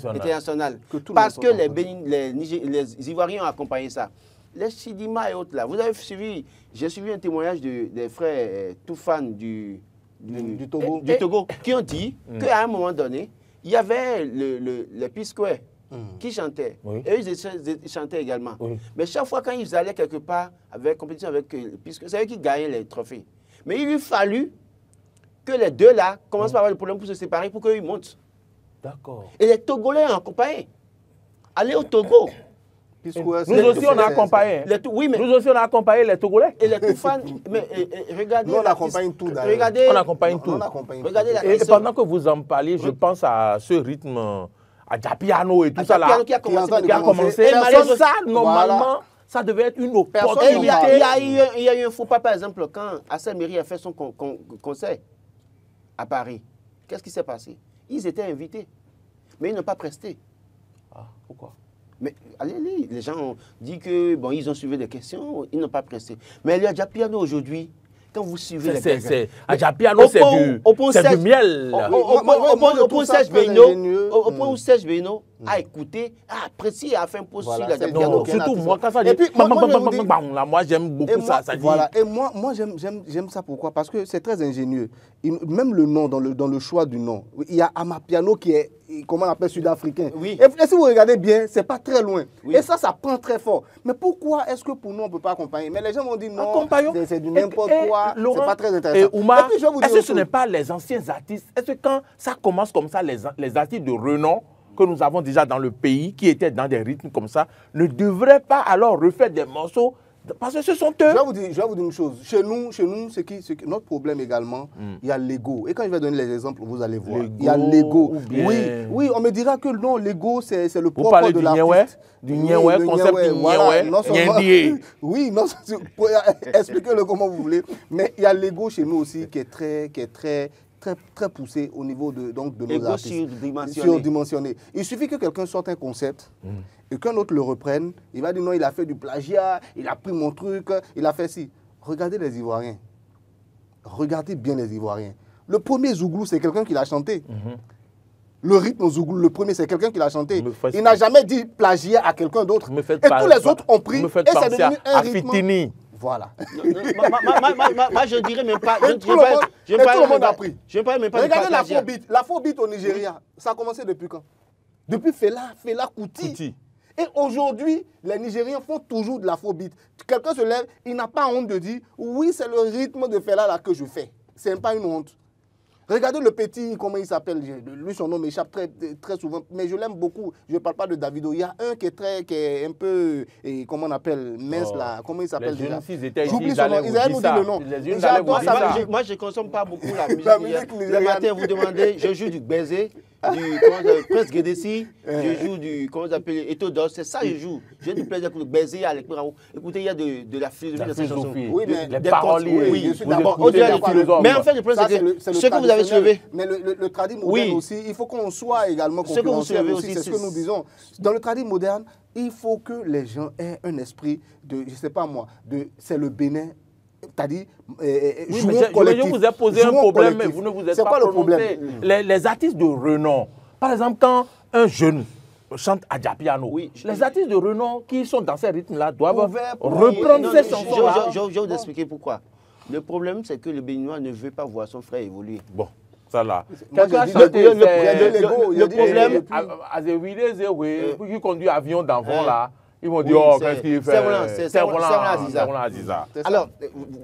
Parce que les Ivoiriens ont accompagné ça. Les Chidima et autres là, vous avez suivi, j'ai suivi un témoignage des frères Toufan du Togo, qui ont dit qu'à un moment donné, il y avait les P-Square qui chantaient. Et eux, ils chantaient également. Mais chaque fois quand ils allaient quelque part, avec compétition avec les P-Square, c'est eux qui gagnaient les trophées. Mais il lui fallu que les deux là commencent par avoir des problèmes pour se séparer, pour qu'ils montent. D'accord. Et les Togolais ont accompagné. Allez au Togo. Nous aussi, on a accompagné. Nous aussi, on a accompagné les Togolais. Et les Toufan, mais regardez. Nous, on accompagne tout d'ailleurs. Regardez. On accompagne tout. Regardez la et pendant que vous en parlez, je pense à ce rythme, à Japiano et tout ça là. Qui a commencé. Et ça, normalement, ça devait être une opportunité. Il y a eu un faux pas, par exemple, quand Assel Méry a fait son concert à Paris. Qu'est-ce qui s'est passé? Ils étaient invités, mais ils n'ont pas presté. Ah, pourquoi? Mais allez, les gens ont dit que bon, ils ont suivi des questions, ils n'ont pas pressé. Mais il y a déjà piano aujourd'hui. Quand vous suivez les Adjapiano, c'est du miel. Au point où Serge Beno a écouté, a apprécié, a fait un post sur l'Adjapiano. Surtout moi, quand ça dit, moi j'aime beaucoup ça. Voilà, et moi j'aime ça pourquoi? Parce que c'est très ingénieux. Même le nom, dans le choix du nom, il y a Amapiano qui est, comment on appelle, sud-africain. Oui. Et si vous regardez bien, c'est pas très loin. Oui. Et ça prend très fort. Mais pourquoi est-ce que pour nous, on ne peut pas accompagner? Mais les gens vont dire non, c'est du n'importe quoi, c'est pas très intéressant. Et Oumar, est-ce que ce n'est pas les anciens artistes? Est-ce que quand ça commence comme ça, les artistes de renom que nous avons déjà dans le pays, qui étaient dans des rythmes comme ça, ne devraient pas alors refaire des morceaux? Parce que ce sont eux. Je vais vous dire une chose. Chez nous, notre problème également, il y a l'ego. Et quand je vais donner les exemples, vous allez voir. Il y a l'ego. Oui, on me dira que non, l'ego, c'est le propre de l'artiste. Du Nyewé, concept du Nyewé. Oui, non, expliquez-le comment vous voulez. Mais il y a l'ego chez nous aussi qui est très poussé au niveau de nos artistes. Surdimensionné. Il suffit que quelqu'un sorte un concept et qu'un autre le reprenne. Il va dire non, il a fait du plagiat, il a pris mon truc, il a fait ci. Regardez les Ivoiriens. Regardez bien les Ivoiriens. Le premier Zouglou, c'est quelqu'un qui l'a chanté. Le rythme Zouglou, le premier, c'est quelqu'un qui l'a chanté. Il n'a jamais dit plagiat à quelqu'un d'autre. Et tous les autres ont pris et c'est devenu un rythme. Fitini. Voilà. Moi, je ne dirais même pas. Tout le monde a pris. Je ne parle même pas. Regardez l'afrobeat au Nigeria. Ça a commencé depuis quand? Depuis Fela Kuti. Et aujourd'hui, les Nigériens font toujours de l'afrobeat. Quelqu'un se lève, il n'a pas honte de dire oui, c'est le rythme de Fela là que je fais. Ce n'est pas une honte. Regardez le petit, comment il s'appelle, lui son nom m'échappe très souvent, mais je l'aime beaucoup. Je ne parle pas de Davido. Il y a un qui est un peu, comment on appelle, mince là, comment il s'appelle déjà? J'oublie son nom, ils allaient nous dire le nom. Moi je ne consomme pas beaucoup la musique. Le matin, vous demandez, je joue du baiser, du Prince Gedessi, je joue du, comment on appelle, Etodos, c'est ça que je joue. J'ai du plaisir pour baiser à l'écouter. Écoutez, il y a de la philosophie de cette chanson. Oui, mais les paroles, oui, d'abord, mais en fait, le problème, c'est ce que vous avez soulevé. Mais le tradi moderne aussi, il faut qu'on soit également concurrentiel aussi, c'est ce que nous disons. Dans le tradi moderne, il faut que les gens aient un esprit de, je ne sais pas moi, c'est le Bénin. C'est-à-dire, je vous ai posé un problème, mais vous ne vous êtes pas prononcé. Les artistes de renom, par exemple, quand un jeune chante Adjapiano, les artistes de renom qui sont dans ces rythmes-là doivent reprendre ces chansons-là. Je vais vous expliquer pourquoi. Le problème, c'est que le Béninois ne veut pas voir son frère évoluer. Bon, ça là. Quelqu'un a chanté le problème. Azewile Zewe, qui conduit avion d'avant là. Ils vont dire, oh, qu'est-ce qu'il fait? C'est Roland Aziza. Alors,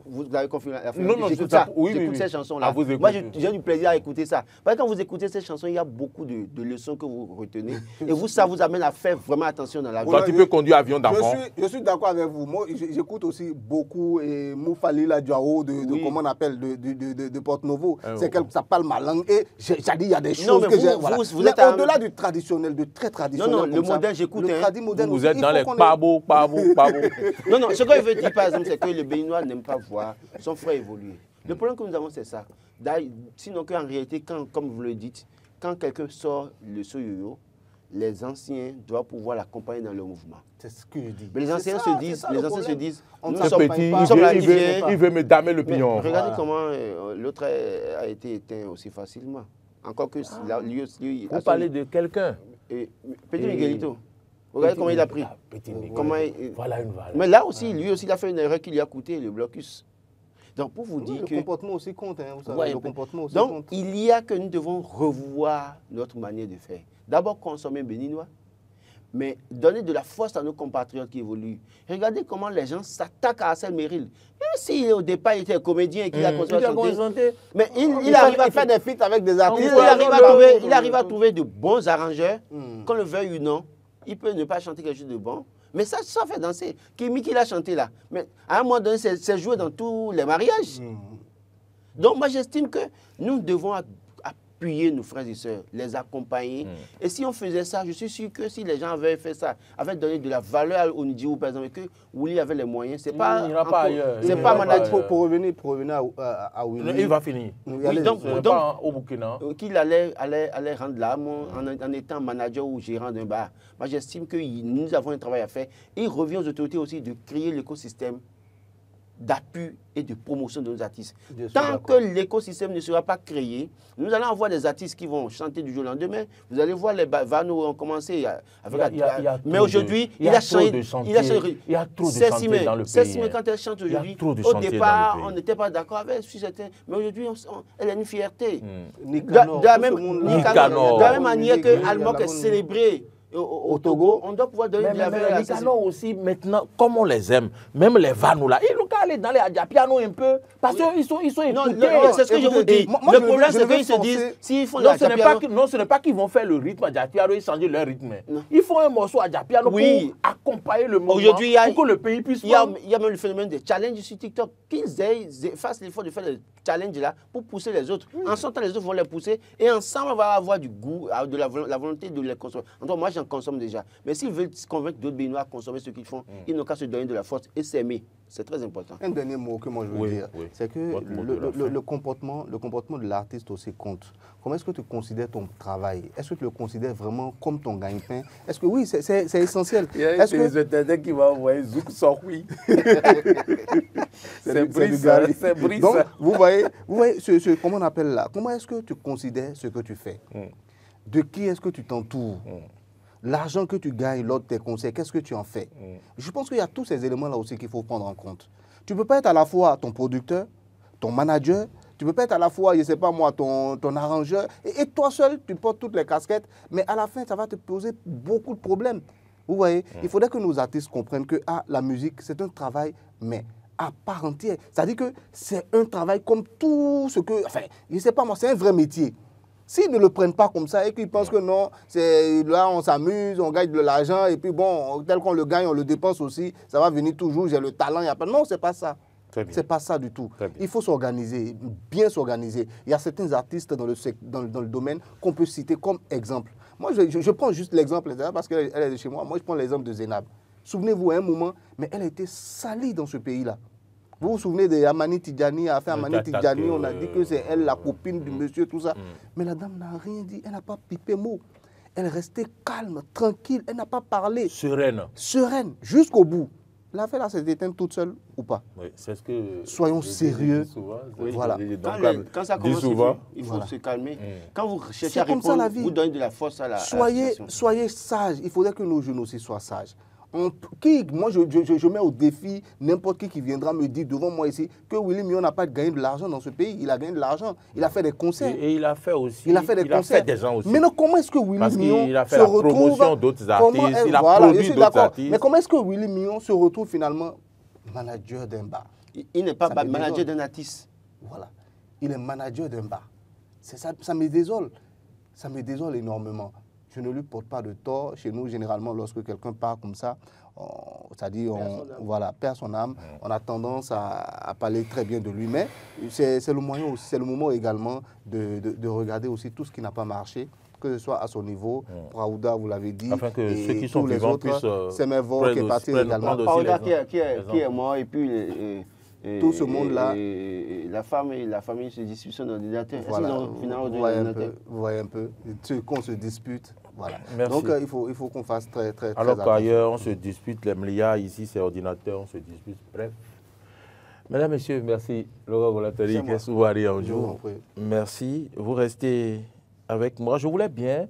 vous avez confirmé la fin. Non, j'écoute ça. Oui, j'écoute ces chansons-là. Moi, j'ai du plaisir à écouter ça. Parce que quand vous écoutez ces chansons, il y a beaucoup de leçons que vous retenez. Et vous, ça vous amène à faire vraiment attention dans la vie. Toi, tu peux conduire avion d'enfant. Je suis d'accord avec vous. Moi, j'écoute aussi beaucoup Moufalila Diao comment on appelle, de Porte-Novo. Ça parle ma langue. Et j'ai dit, il y a des choses que j'ai. Vous êtes au-delà du traditionnel, de très traditionnel. Non, le moderne, j'écoute. Vous êtes dans les pabos. Non, ce que je veux dire, par exemple, c'est que le Béninois n'aime pas voir son frère évoluer. Le problème que nous avons, c'est ça. Sinon qu'en réalité, comme vous le dites, quand quelqu'un sort le soyoyo, les anciens doivent pouvoir l'accompagner dans le mouvement. C'est ce que je dis. Mais les anciens se disent, nous sommes petit, il veut me damer le pignon. Regardez comment l'autre a été éteint aussi facilement. Encore que lui vous parlez de quelqu'un. Petit Miguelito. Regardez comment il a pris. Voilà une valeur. Mais là aussi, lui aussi, il a fait une erreur qui lui a coûté le blocus. Donc, pour vous dire que... Le comportement aussi compte. Vous savez, le comportement aussi donc, compte. il y a que nous devons revoir notre manière de faire. D'abord, consommer béninois, mais donner de la force à nos compatriotes qui évoluent. Regardez comment les gens s'attaquent à Assel Meril. Même si au départ, il était comédien et qu'il a continué à chanter, mais il arrive à faire des feats avec des artistes. Il arrive à trouver de bons arrangeurs, qu'on le veuille ou non. Il peut ne pas chanter quelque chose de bon, mais ça fait danser. Kimi qui l'a chanté là, mais à un moment donné, c'est joué dans tous les mariages. Donc moi, j'estime que nous devons appuyer nos frères et sœurs, les accompagner. Et si on faisait ça, je suis sûr que si les gens avaient fait ça, avaient donné de la valeur au Nidiou, par exemple, et que Willy avait les moyens, c'est pas... Il n'ira pas ailleurs. C'est pas management. Pour revenir à Willy... Il va finir. Oui, donc au Burkina. Qu'il allait rendre l'âme en étant manager ou gérant d'un bar. Moi, j'estime que nous avons un travail à faire. Et il revient aux autorités aussi de créer l'écosystème d'appui et de promotion de nos artistes. Tant que l'écosystème ne sera pas créé, nous allons avoir des artistes qui vont chanter du jour au lendemain. Vous allez voir les vanos ont commencé avec mais aujourd'hui, il a changé. Il y a trop de chantiers dans le pays. Mais quand elle chante aujourd'hui, au départ, on n'était pas d'accord avec certains, mais aujourd'hui, elle a une fierté. De la même manière que Almok est célébré au Togo, on doit pouvoir donner de la valeur à ça. Les Canons aussi, maintenant, comme on les aime, même les Vanou là, ils n'ont qu'à aller dans les Adjapiano un peu, parce qu'ils sont écoutés. Non, c'est ce que je vous dis. Le problème, c'est qu'ils se disent, s'ils font la Adjapiano... Non, ce n'est pas qu'ils vont faire le rythme Adjapiano et changer leur rythme. Ils font un morceau Adjapiano pour accompagner le mouvement, pour que le pays puisse... Il y a même le phénomène des challenges sur TikTok. Qu'ils fassent l'effort de faire des challenges là pour pousser les autres. En son temps, les autres vont les pousser et ensemble, on va avoir du goût, de la volonté de les consommer. En tout cas, moi, j'en consomme déjà. Mais s'ils veulent convaincre d'autres Béninois à consommer ce qu'ils font, ils n'ont qu'à se donner de la force et s'aimer. C'est très important. Un dernier mot que moi je veux dire, c'est que le comportement de l'artiste aussi compte. Comment est-ce que tu considères ton travail? Est-ce que tu le considères vraiment comme ton gagne-pain? Est-ce que oui, c'est essentiel? Est-ce que qui va envoyer Zouk Sorui? C'est Brice. Donc, vous voyez comment on appelle là? Comment est-ce que tu considères ce que tu fais? De qui est-ce que tu t'entoures? L'argent que tu gagnes lors de tes concerts, qu'est-ce que tu en fais? Je pense qu'il y a tous ces éléments-là aussi qu'il faut prendre en compte. Tu ne peux pas être à la fois ton producteur, ton manager, tu ne peux pas être à la fois, je ne sais pas moi, ton arrangeur, et toi seul, tu portes toutes les casquettes, mais à la fin, ça va te poser beaucoup de problèmes. Vous voyez, il faudrait que nos artistes comprennent que la musique, c'est un travail, mais à part entière. C'est-à-dire que c'est un travail comme tout ce que... Enfin, je ne sais pas moi, c'est un vrai métier. S'ils ne le prennent pas comme ça et qu'ils pensent que non, là on s'amuse, on gagne de l'argent et puis bon, tel qu'on le gagne, on le dépense aussi, ça va venir toujours, j'ai le talent, il n'y a pas... Non, c'est pas ça. C'est pas ça du tout. Il faut s'organiser, bien s'organiser. Il y a certains artistes dans le domaine qu'on peut citer comme exemple. Moi, je prends juste l'exemple, parce qu'elle est de chez moi. Moi, je prends l'exemple de Zénab. Souvenez-vous, à un moment, mais elle a été salie dans ce pays-là. Vous vous souvenez de Amani Tidjani, a fait Amani Tidjani, on a dit que c'est elle la copine du monsieur, tout ça. Mais la dame n'a rien dit, elle n'a pas pipé mot. Elle est restée calme, tranquille, elle n'a pas parlé. Sereine. Sereine, jusqu'au bout. L'affaire là s'est éteinte toute seule ou pas? Oui, c'est ce que... Soyons sérieux. Voilà. Quand ça commence, il faut se calmer. Quand vous cherchez à répondre, vous donnez de la force à la situation. Soyez sages. Il faudrait que nos jeunes aussi soient sages. Moi, je mets au défi n'importe qui viendra me dire devant moi ici que Willy Mignon n'a pas gagné de l'argent dans ce pays. Il a gagné de l'argent. Il a fait des concerts. Et il a fait aussi. Il a fait des gens aussi. Mais non, comment est-ce que Willy Mignon il a fait la promotion d'autres artistes, il a produit d'autres artistes. Mais comment est-ce que Willy Mignon se retrouve finalement manager d'un bar? Il n'est pas manager d'un artiste. Voilà. Il est manager d'un bar. Ça me désole. Ça me désole énormément. Je ne lui porte pas de tort. Chez nous, généralement, lorsque quelqu'un part comme ça, c'est-à-dire on perd son âme. On a tendance à parler très bien de lui. Mais c'est le moment également de regarder aussi tout ce qui n'a pas marché, que ce soit à son niveau. Pour Aouda, vous l'avez dit. Afin que ceux qui sont vivants puissent... C'est Mervo qui est parti également. Aouda qui est mort et puis... tout ce monde-là. La femme et la famille se disputent sur l'ordinateur. Voilà. Vous voyez un peu. Qu'on se dispute. Voilà. Merci. Donc il faut qu'on fasse très alors attention. qu'ailleurs, on se dispute, les milliards, ici c'est ordinateur, on se dispute. Bref. Mesdames, Messieurs, merci. Laurent Golatari, merci. Vous restez avec moi. Je voulais bien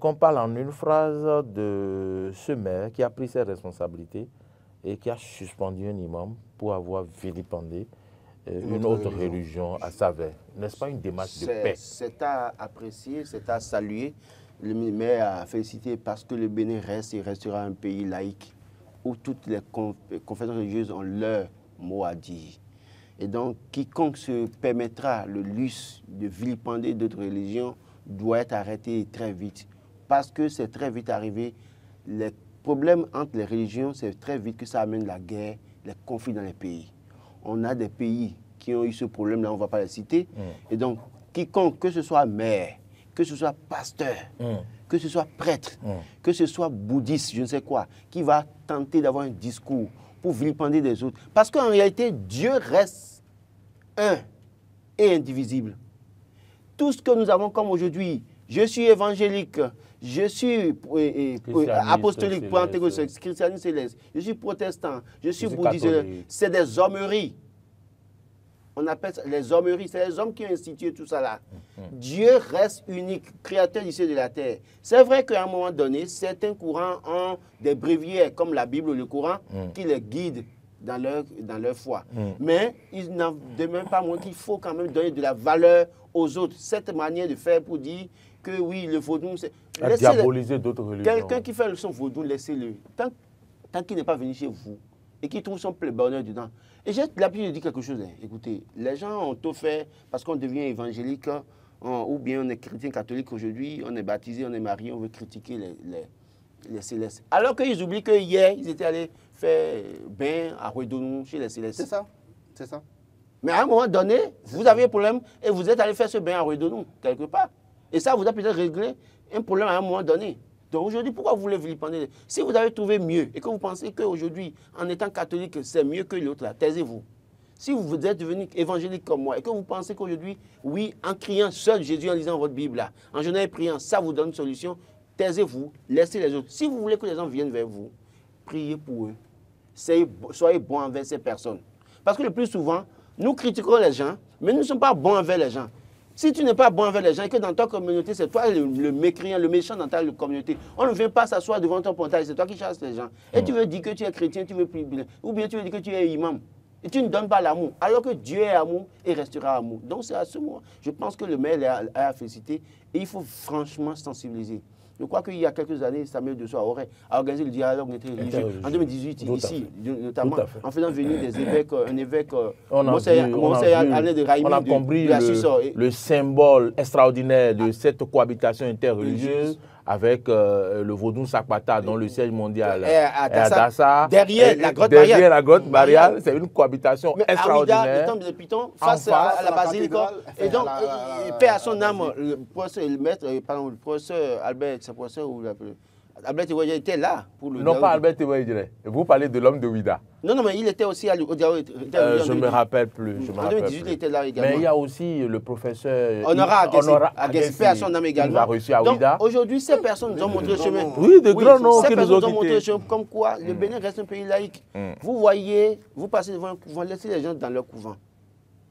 qu'on parle en une phrase de ce maire qui a pris ses responsabilités et qui a suspendu un imam pour avoir vilipendé une autre religion à Savès. N'est-ce pas une démarche de paix? C'est à apprécier, c'est à saluer. Le maire a félicité parce que le Bénin reste et restera un pays laïque où toutes les confessions religieuses ont leur mot à dire. Et donc, quiconque se permettra le luxe de vilipender d'autres religions doit être arrêté très vite. Parce que c'est très vite arrivé. Les problèmes entre les religions, c'est très vite que ça amène la guerre, les conflits dans les pays. On a des pays qui ont eu ce problème-là, on ne va pas les citer. Et donc, quiconque, que ce soit maire, que ce soit pasteur, que ce soit prêtre, que ce soit bouddhiste, je ne sais quoi, qui va tenter d'avoir un discours pour vilipender des autres. Parce qu'en réalité, Dieu reste un et indivisible. Tout ce que nous avons comme aujourd'hui, je suis évangélique, je suis apostolique, pentecôtiste, christianiste céleste, je suis protestant, je suis bouddhiste, c'est des hommeries. On appelle ça les hommeries, c'est les hommes qui ont institué tout ça là. Dieu reste unique, créateur du ciel et de la terre. C'est vrai qu'à un moment donné, certains courants ont des bréviaires, comme la Bible ou le Coran, qui les guident dans leur foi. Mais il n'en demeure pas moins qu'il faut quand même donner de la valeur aux autres. Cette manière de faire pour dire que oui, le vaudou, c'est... diaboliser d'autres religions. Quelqu'un qui fait son vaudou, laissez-le. Tant qu'il n'est pas venu chez vous et qu'il trouve son plein bonheur dedans. Et j'ai l'habitude de dire quelque chose. Écoutez, les gens ont tout fait parce qu'on devient évangélique ou bien on est chrétien catholique aujourd'hui, on est baptisé, on est marié, on veut critiquer les célestes. Alors qu'ils oublient que hier, ils étaient allés faire bain à Ouedonou chez les célestes. C'est ça. Mais à un moment donné, vous avez un problème et vous êtes allé faire ce bain à Ouedonou, quelque part. Et ça vous a peut-être réglé un problème à un moment donné. Donc aujourd'hui, pourquoi vous voulez vilipender? Si vous avez trouvé mieux et que vous pensez qu'aujourd'hui, en étant catholique, c'est mieux que l'autre, taisez-vous. Si vous êtes devenu évangélique comme moi et que vous pensez qu'aujourd'hui, oui, en criant seul Jésus, en lisant votre Bible, là, en jeûnant et priant, ça vous donne une solution, taisez-vous, laissez les autres. Si vous voulez que les gens viennent vers vous, priez pour eux. Soyez bons envers ces personnes. Parce que le plus souvent, nous critiquons les gens, mais nous ne sommes pas bons envers les gens. Si tu n'es pas bon avec les gens et que dans ta communauté, c'est toi le mécréant, le méchant dans ta communauté, on ne vient pas s'asseoir devant ton portail, c'est toi qui chasses les gens. Et tu veux dire que tu es chrétien, tu veux prier, ou bien tu veux dire que tu es imam. Et tu ne donnes pas l'amour, alors que Dieu est amour et restera amour. Donc c'est à ce moment, je pense que le maire a félicité et il faut franchement sensibiliser. Je crois qu'il y a quelques années, Samuel Dessau aurait organisé le dialogue religieux en 2018, ici, notamment, en faisant venir des évêques, un évêque, Monseigneur Alain de Raimi, on a compris le symbole extraordinaire de cette cohabitation interreligieuse avec le vaudou Sakpata, dont le siège mondial est à Dassa. Derrière la grotte Mariale, c'est une cohabitation extraordinaire. Le temple de Python, face à la basilique. Et donc, paix à son âme, le professeur Albert, c'est professeur ou Albert Tewaïdja était là pour le... Non, pas Albert Tewaïdja. Vous parlez de l'homme de Ouida. Non, mais il était aussi au dialogue. Je ne me rappelle plus. En 2018, il était là également. Mais il y a aussi le professeur Honorat Aguessi, à son âme également. Il a reçu à Ouida. Donc aujourd'hui, ces personnes nous ont montré le chemin. Oui, de grands noms qui nous ont montré le chemin. Comme quoi, le Bénin reste un pays laïque. Vous voyez, vous passez devant un couvent, laissez les gens dans leur couvent.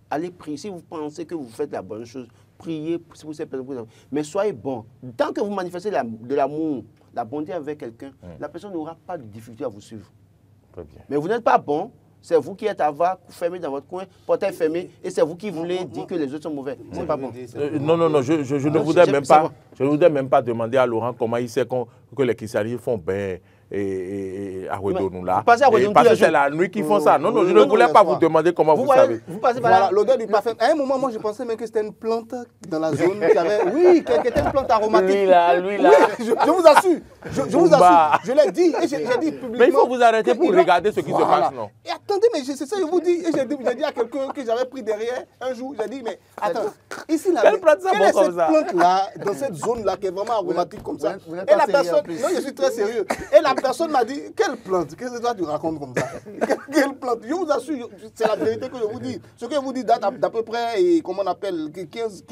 Allez prier. Si vous pensez que vous faites la bonne chose, prier pour ces personnes. Mais soyez bons. Tant que vous manifestez de l'amour, la bonté avec quelqu'un, la personne n'aura pas de difficulté à vous suivre. Très bien. Mais vous n'êtes pas bon. C'est vous qui êtes à avoir fermé dans votre coin, portail fermé, et c'est vous qui voulez dire que les autres sont mauvais. C'est pas bon. Non, je ne voudrais même pas demander à Laurent comment il sait que les Kisari font bien à Ouedonou là. Parce que c'est la nuit qu'ils font ça. Non, je ne voulais pas vous demander comment vous savez. Vous passez par là. Voilà, l'odeur du parfum. À un moment, moi, je pensais même que c'était une plante dans la zone qui avait... Oui, qui était une plante aromatique. Lui là. Oui, je vous assure. Je vous assure. Je l'ai dit. Et j'ai dit publiquement. Mais il faut vous arrêter pour regarder ce qui se passe, non? Et attendez, mais c'est ça, je vous dis. Et j'ai dit à quelqu'un que j'avais pris derrière un jour, j'ai dit, mais attends, ici, là, quelle est cette plante-là, dans cette zone-là, qui est vraiment aromatique comme ça? Et la personne... Non, je suis très sérieux. Et la personne m'a dit, quelle plante? Qu'est-ce que toi tu racontes comme ça? Quelle plante? Je vous assure, c'est la vérité que je vous dis. Ce que je vous dis date d'à peu près, comment on appelle, 15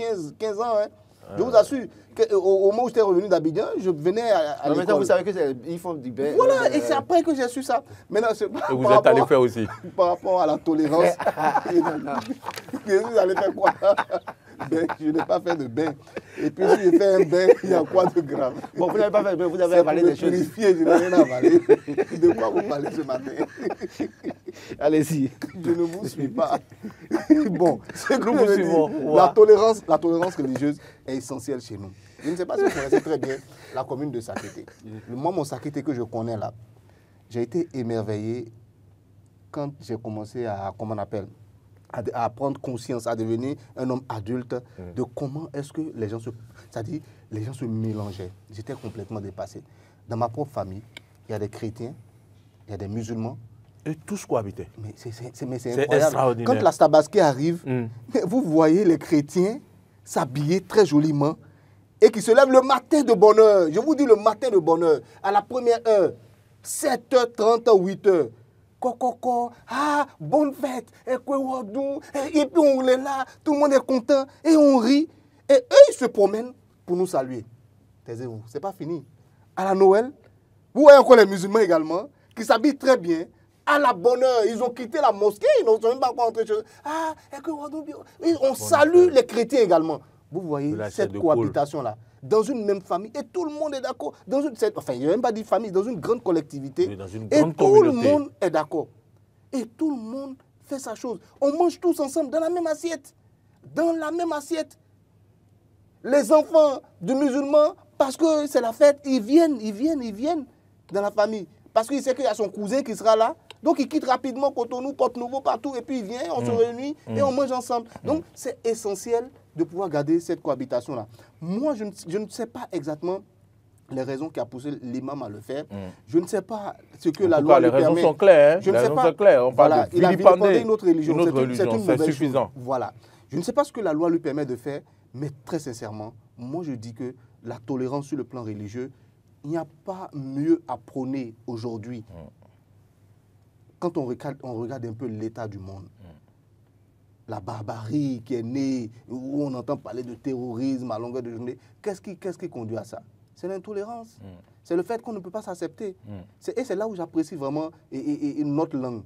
ans. Hein. Je vous assure, au moment où j'étais revenu d'Abidjan, je venais à l'école. Maintenant, vous savez qu'ils font du bien. Voilà, et c'est après que j'ai su ça. Maintenant, et vous êtes allé faire aussi? Par rapport à la tolérance. Vous allez faire quoi? Ben, je n'ai pas fait de bain. Et puis, si je fais un bain, il y a quoi de grave? Bon, vous n'avez pas fait de bain, vous avez avalé des choses. Purifié, je n'ai rien avalé. De quoi vous parlez ce matin? Allez-y. Je ne vous suis pas. Bon, c'est que nous vous suivons. La tolérance religieuse est essentielle chez nous. Je ne sais pas si vous connaissez très bien la commune de Sakété. Moi, mon Sakété que je connais là, j'ai été émerveillé quand j'ai commencé à, comment on appelle, à prendre conscience, à devenir un homme adulte de comment est-ce que les gens c'est-à-dire les gens se mélangeaient. J'étais complètement dépassé. Dans ma propre famille, il y a des chrétiens, il y a des musulmans. Et tous cohabitaient. Mais c'est incroyable. Extraordinaire. Quand la Tabaski arrive, vous voyez les chrétiens s'habiller très joliment et qui se lèvent le matin de bonne heure. Je vous dis le matin de bonne heure, à la première heure, 7h30, 8h. Coco, ah, bonne fête, et puis on est là, tout le monde est content, et on rit, et eux, ils se promènent pour nous saluer. Taisez-vous, c'est pas fini. À la Noël, vous voyez encore les musulmans également, qui s'habillent très bien, à la bonne heure, ils ont quitté la mosquée, ils n'ont même pas encore entré chez eux. Ah, on salue les chrétiens également. Vous voyez cette cohabitation-là. Dans une même famille, et tout le monde est d'accord. Enfin, il n'y a même pas dit famille, dans une grande collectivité. Oui, dans une et grande tout communauté. le monde est d'accord. Et tout le monde fait sa chose. On mange tous ensemble dans la même assiette. Dans la même assiette. Les enfants du musulman, parce que c'est la fête, ils viennent dans la famille. Parce qu'il sait qu'il y a son cousin qui sera là. Donc, il quitte rapidement Cotonou, Porte-Nouveau, partout, et puis il vient, on se réunit et on mange ensemble. Donc, c'est essentiel de pouvoir garder cette cohabitation-là. Moi, je ne sais pas exactement les raisons qui a poussé l'imam à le faire. Je ne sais pas ce que la loi lui permet. Les raisons sont claires. Je ne sais pas. On parle de il a vilipendé une autre religion. C'est suffisant. Voilà. Je ne sais pas ce que la loi lui permet de faire, mais très sincèrement, moi, je dis que la tolérance sur le plan religieux, il n'y a pas mieux à prôner aujourd'hui. Quand on regarde un peu l'état du monde, la barbarie qui est née, où on entend parler de terrorisme à longueur de journée, qu'est-ce qui conduit à ça? C'est l'intolérance. C'est le fait qu'on ne peut pas s'accepter. Et c'est là où j'apprécie vraiment notre langue.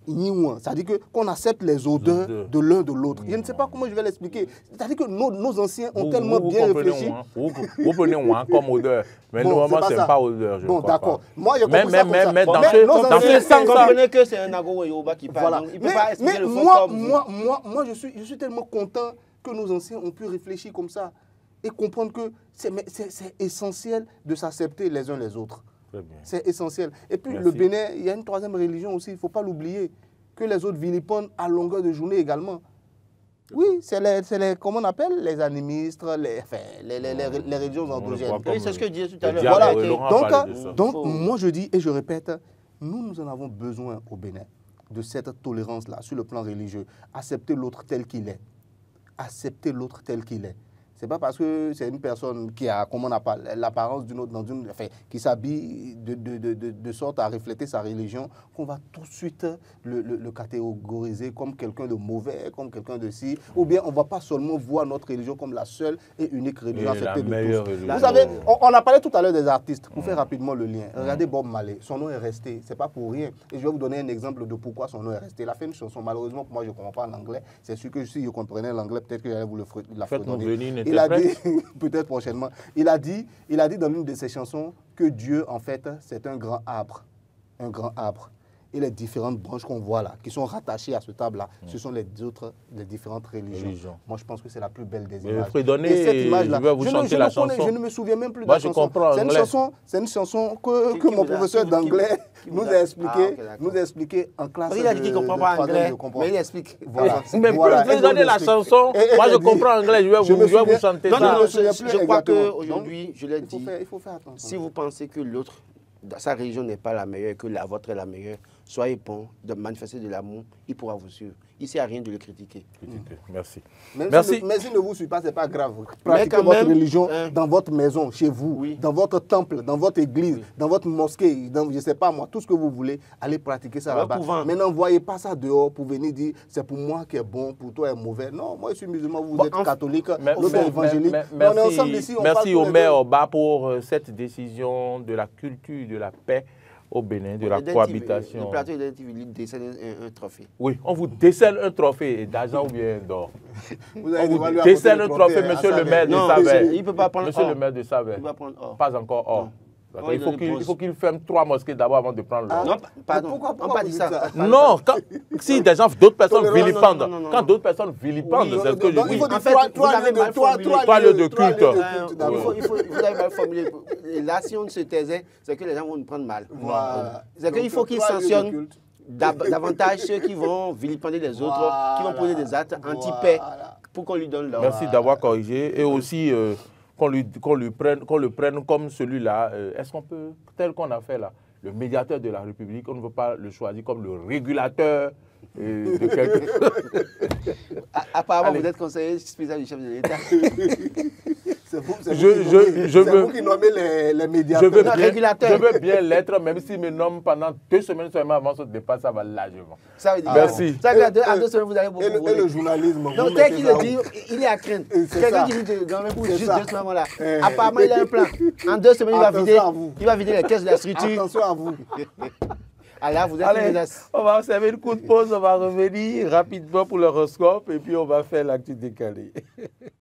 C'est-à-dire qu'on accepte les odeurs de l'un de l'autre. Je ne sais pas comment je vais l'expliquer. C'est-à-dire que nos anciens ont tellement bien réfléchi. Vous prenez moi comme odeur, mais normalement, ce n'est pas odeur. Bon, d'accord. Moi, je comprends ça comme ça. Mais dans ce sens, vous comprenez que c'est un Ago Yoruba qui parle. Voilà. Donc, il peut pas expliquer le fond moi, je suis tellement content que nos anciens ont pu réfléchir comme ça et comprendre que c'est essentiel de s'accepter les uns les autres. C'est essentiel. Et puis le Bénin, il y a une troisième religion aussi, il ne faut pas l'oublier, que les autres vilipendent à longueur de journée également. Oui, c'est les comment on appelle, les animistes, les religions endogènes. Oui, c'est ce que je disais tout à l'heure. Voilà. Donc moi je dis et je répète, nous en avons besoin au Bénin de cette tolérance-là sur le plan religieux. Accepter l'autre tel qu'il est. Accepter l'autre tel qu'il est. C'est pas parce que c'est une personne qui a, comment on appelle, l'apparence d'une autre, enfin, qui s'habille de sorte à refléter sa religion, qu'on va tout de suite le catégoriser comme quelqu'un de mauvais, comme quelqu'un de si, ou bien on va pas seulement voir notre religion comme la seule et unique religion acceptée de tous. Vous savez, on a parlé tout à l'heure des artistes, pour faire rapidement le lien. Regardez Bob Marley, son nom est resté, c'est pas pour rien. Et je vais vous donner un exemple de pourquoi son nom est resté. Il a fait une chanson, malheureusement, moi je ne comprends pas l'anglais, c'est sûr que si je comprenais l'anglais, peut-être que j'allais vous la fredonner. Il a dit, peut-être prochainement, il a dit dans l'une de ses chansons que Dieu, en fait, c'est un grand arbre. Un grand arbre. Et les différentes branches qu'on voit là, qui sont rattachées à ce arbre-là, ce sont les différentes religions. Moi, je pense que c'est la plus belle des images. Et cette image-là, je ne me souviens même plus de la chanson. C'est une chanson que mon professeur d'anglais nous a expliqué en classe. Il a dit qu'il ne comprend pas anglais, mais il explique. Voilà. Mais vous donnez la chanson, moi je comprends anglais, je vais vous chanter ça. Non, je crois qu'aujourd'hui, je l'ai dit, il faut faire attention. Si vous pensez que l'autre, sa religion n'est pas la meilleure et que la vôtre est la meilleure, soyez bon de manifester de l'amour, il pourra vous suivre. Il ne sert à rien de le critiquer. Merci. Merci. Mais s'il ne vous suit pas, ce n'est pas grave. Pratiquez votre religion dans votre maison, chez vous, dans votre temple, dans votre église, dans votre mosquée, dans, je ne sais pas moi, tout ce que vous voulez, allez pratiquer ça là-bas. Maintenant, ne voyez pas ça dehors pour venir dire c'est pour moi qui est bon, pour toi est mauvais. Non, moi je suis musulman, vous êtes catholique, l'autre est évangélique. On est ensemble ici. Merci Omer Oba pour cette décision de la culture de la paix au Bénin, de la cohabitation. Le plateau il décèle un trophée. Oui, on vous décèle un trophée d'argent ou bien d'or. On vous décèle un trophée, monsieur le maire de Saverne. Il ne peut pas prendre Monsieur le maire de Saverne. Pas encore or. Il faut qu'il ferme 3 mosquées d'abord avant de prendre l'or. Non, pardon. Pourquoi on n'a pas dit ça? Non, si des gens, d'autres personnes vilipendent. Quand d'autres personnes vilipendent, c'est ce que je dis. En fait, 3 lieux de culte. Vous avez mal formulé. Là, si on se taisait, c'est que les gens vont nous prendre mal. C'est qu'il faut qu'ils sanctionnent davantage ceux qui vont vilipender les autres, qui vont poser des actes anti-paix pour qu'on lui donne l'or. Merci d'avoir corrigé. Et aussi, qu'on le prenne comme celui-là. Est-ce qu'on peut, tel qu'on a fait là, le médiateur de la République, on ne veut pas le choisir comme le régulateur de quelqu'un. Apparemment, vous êtes conseiller spécial du chef de l'État. C'est vous qui nommez les médiateurs. Je veux bien l'être, même s'il me nomme pendant 2 semaines seulement avant ce départ, ça va largement. Ça veut dire merci. Ça veut dire à 2 semaines, vous allez beaucoup et le journalisme. Donc, dès qu'il le dit, il est à craindre. Quelqu'un qui dit pour juste 2 semaines là. Apparemment, il a un plan. En 2 semaines, il va vider les caisses de la structure. Attention à vous. Alors, on va faire une coup de pause, on va revenir rapidement pour l'horoscope et puis on va faire l'actu décalée.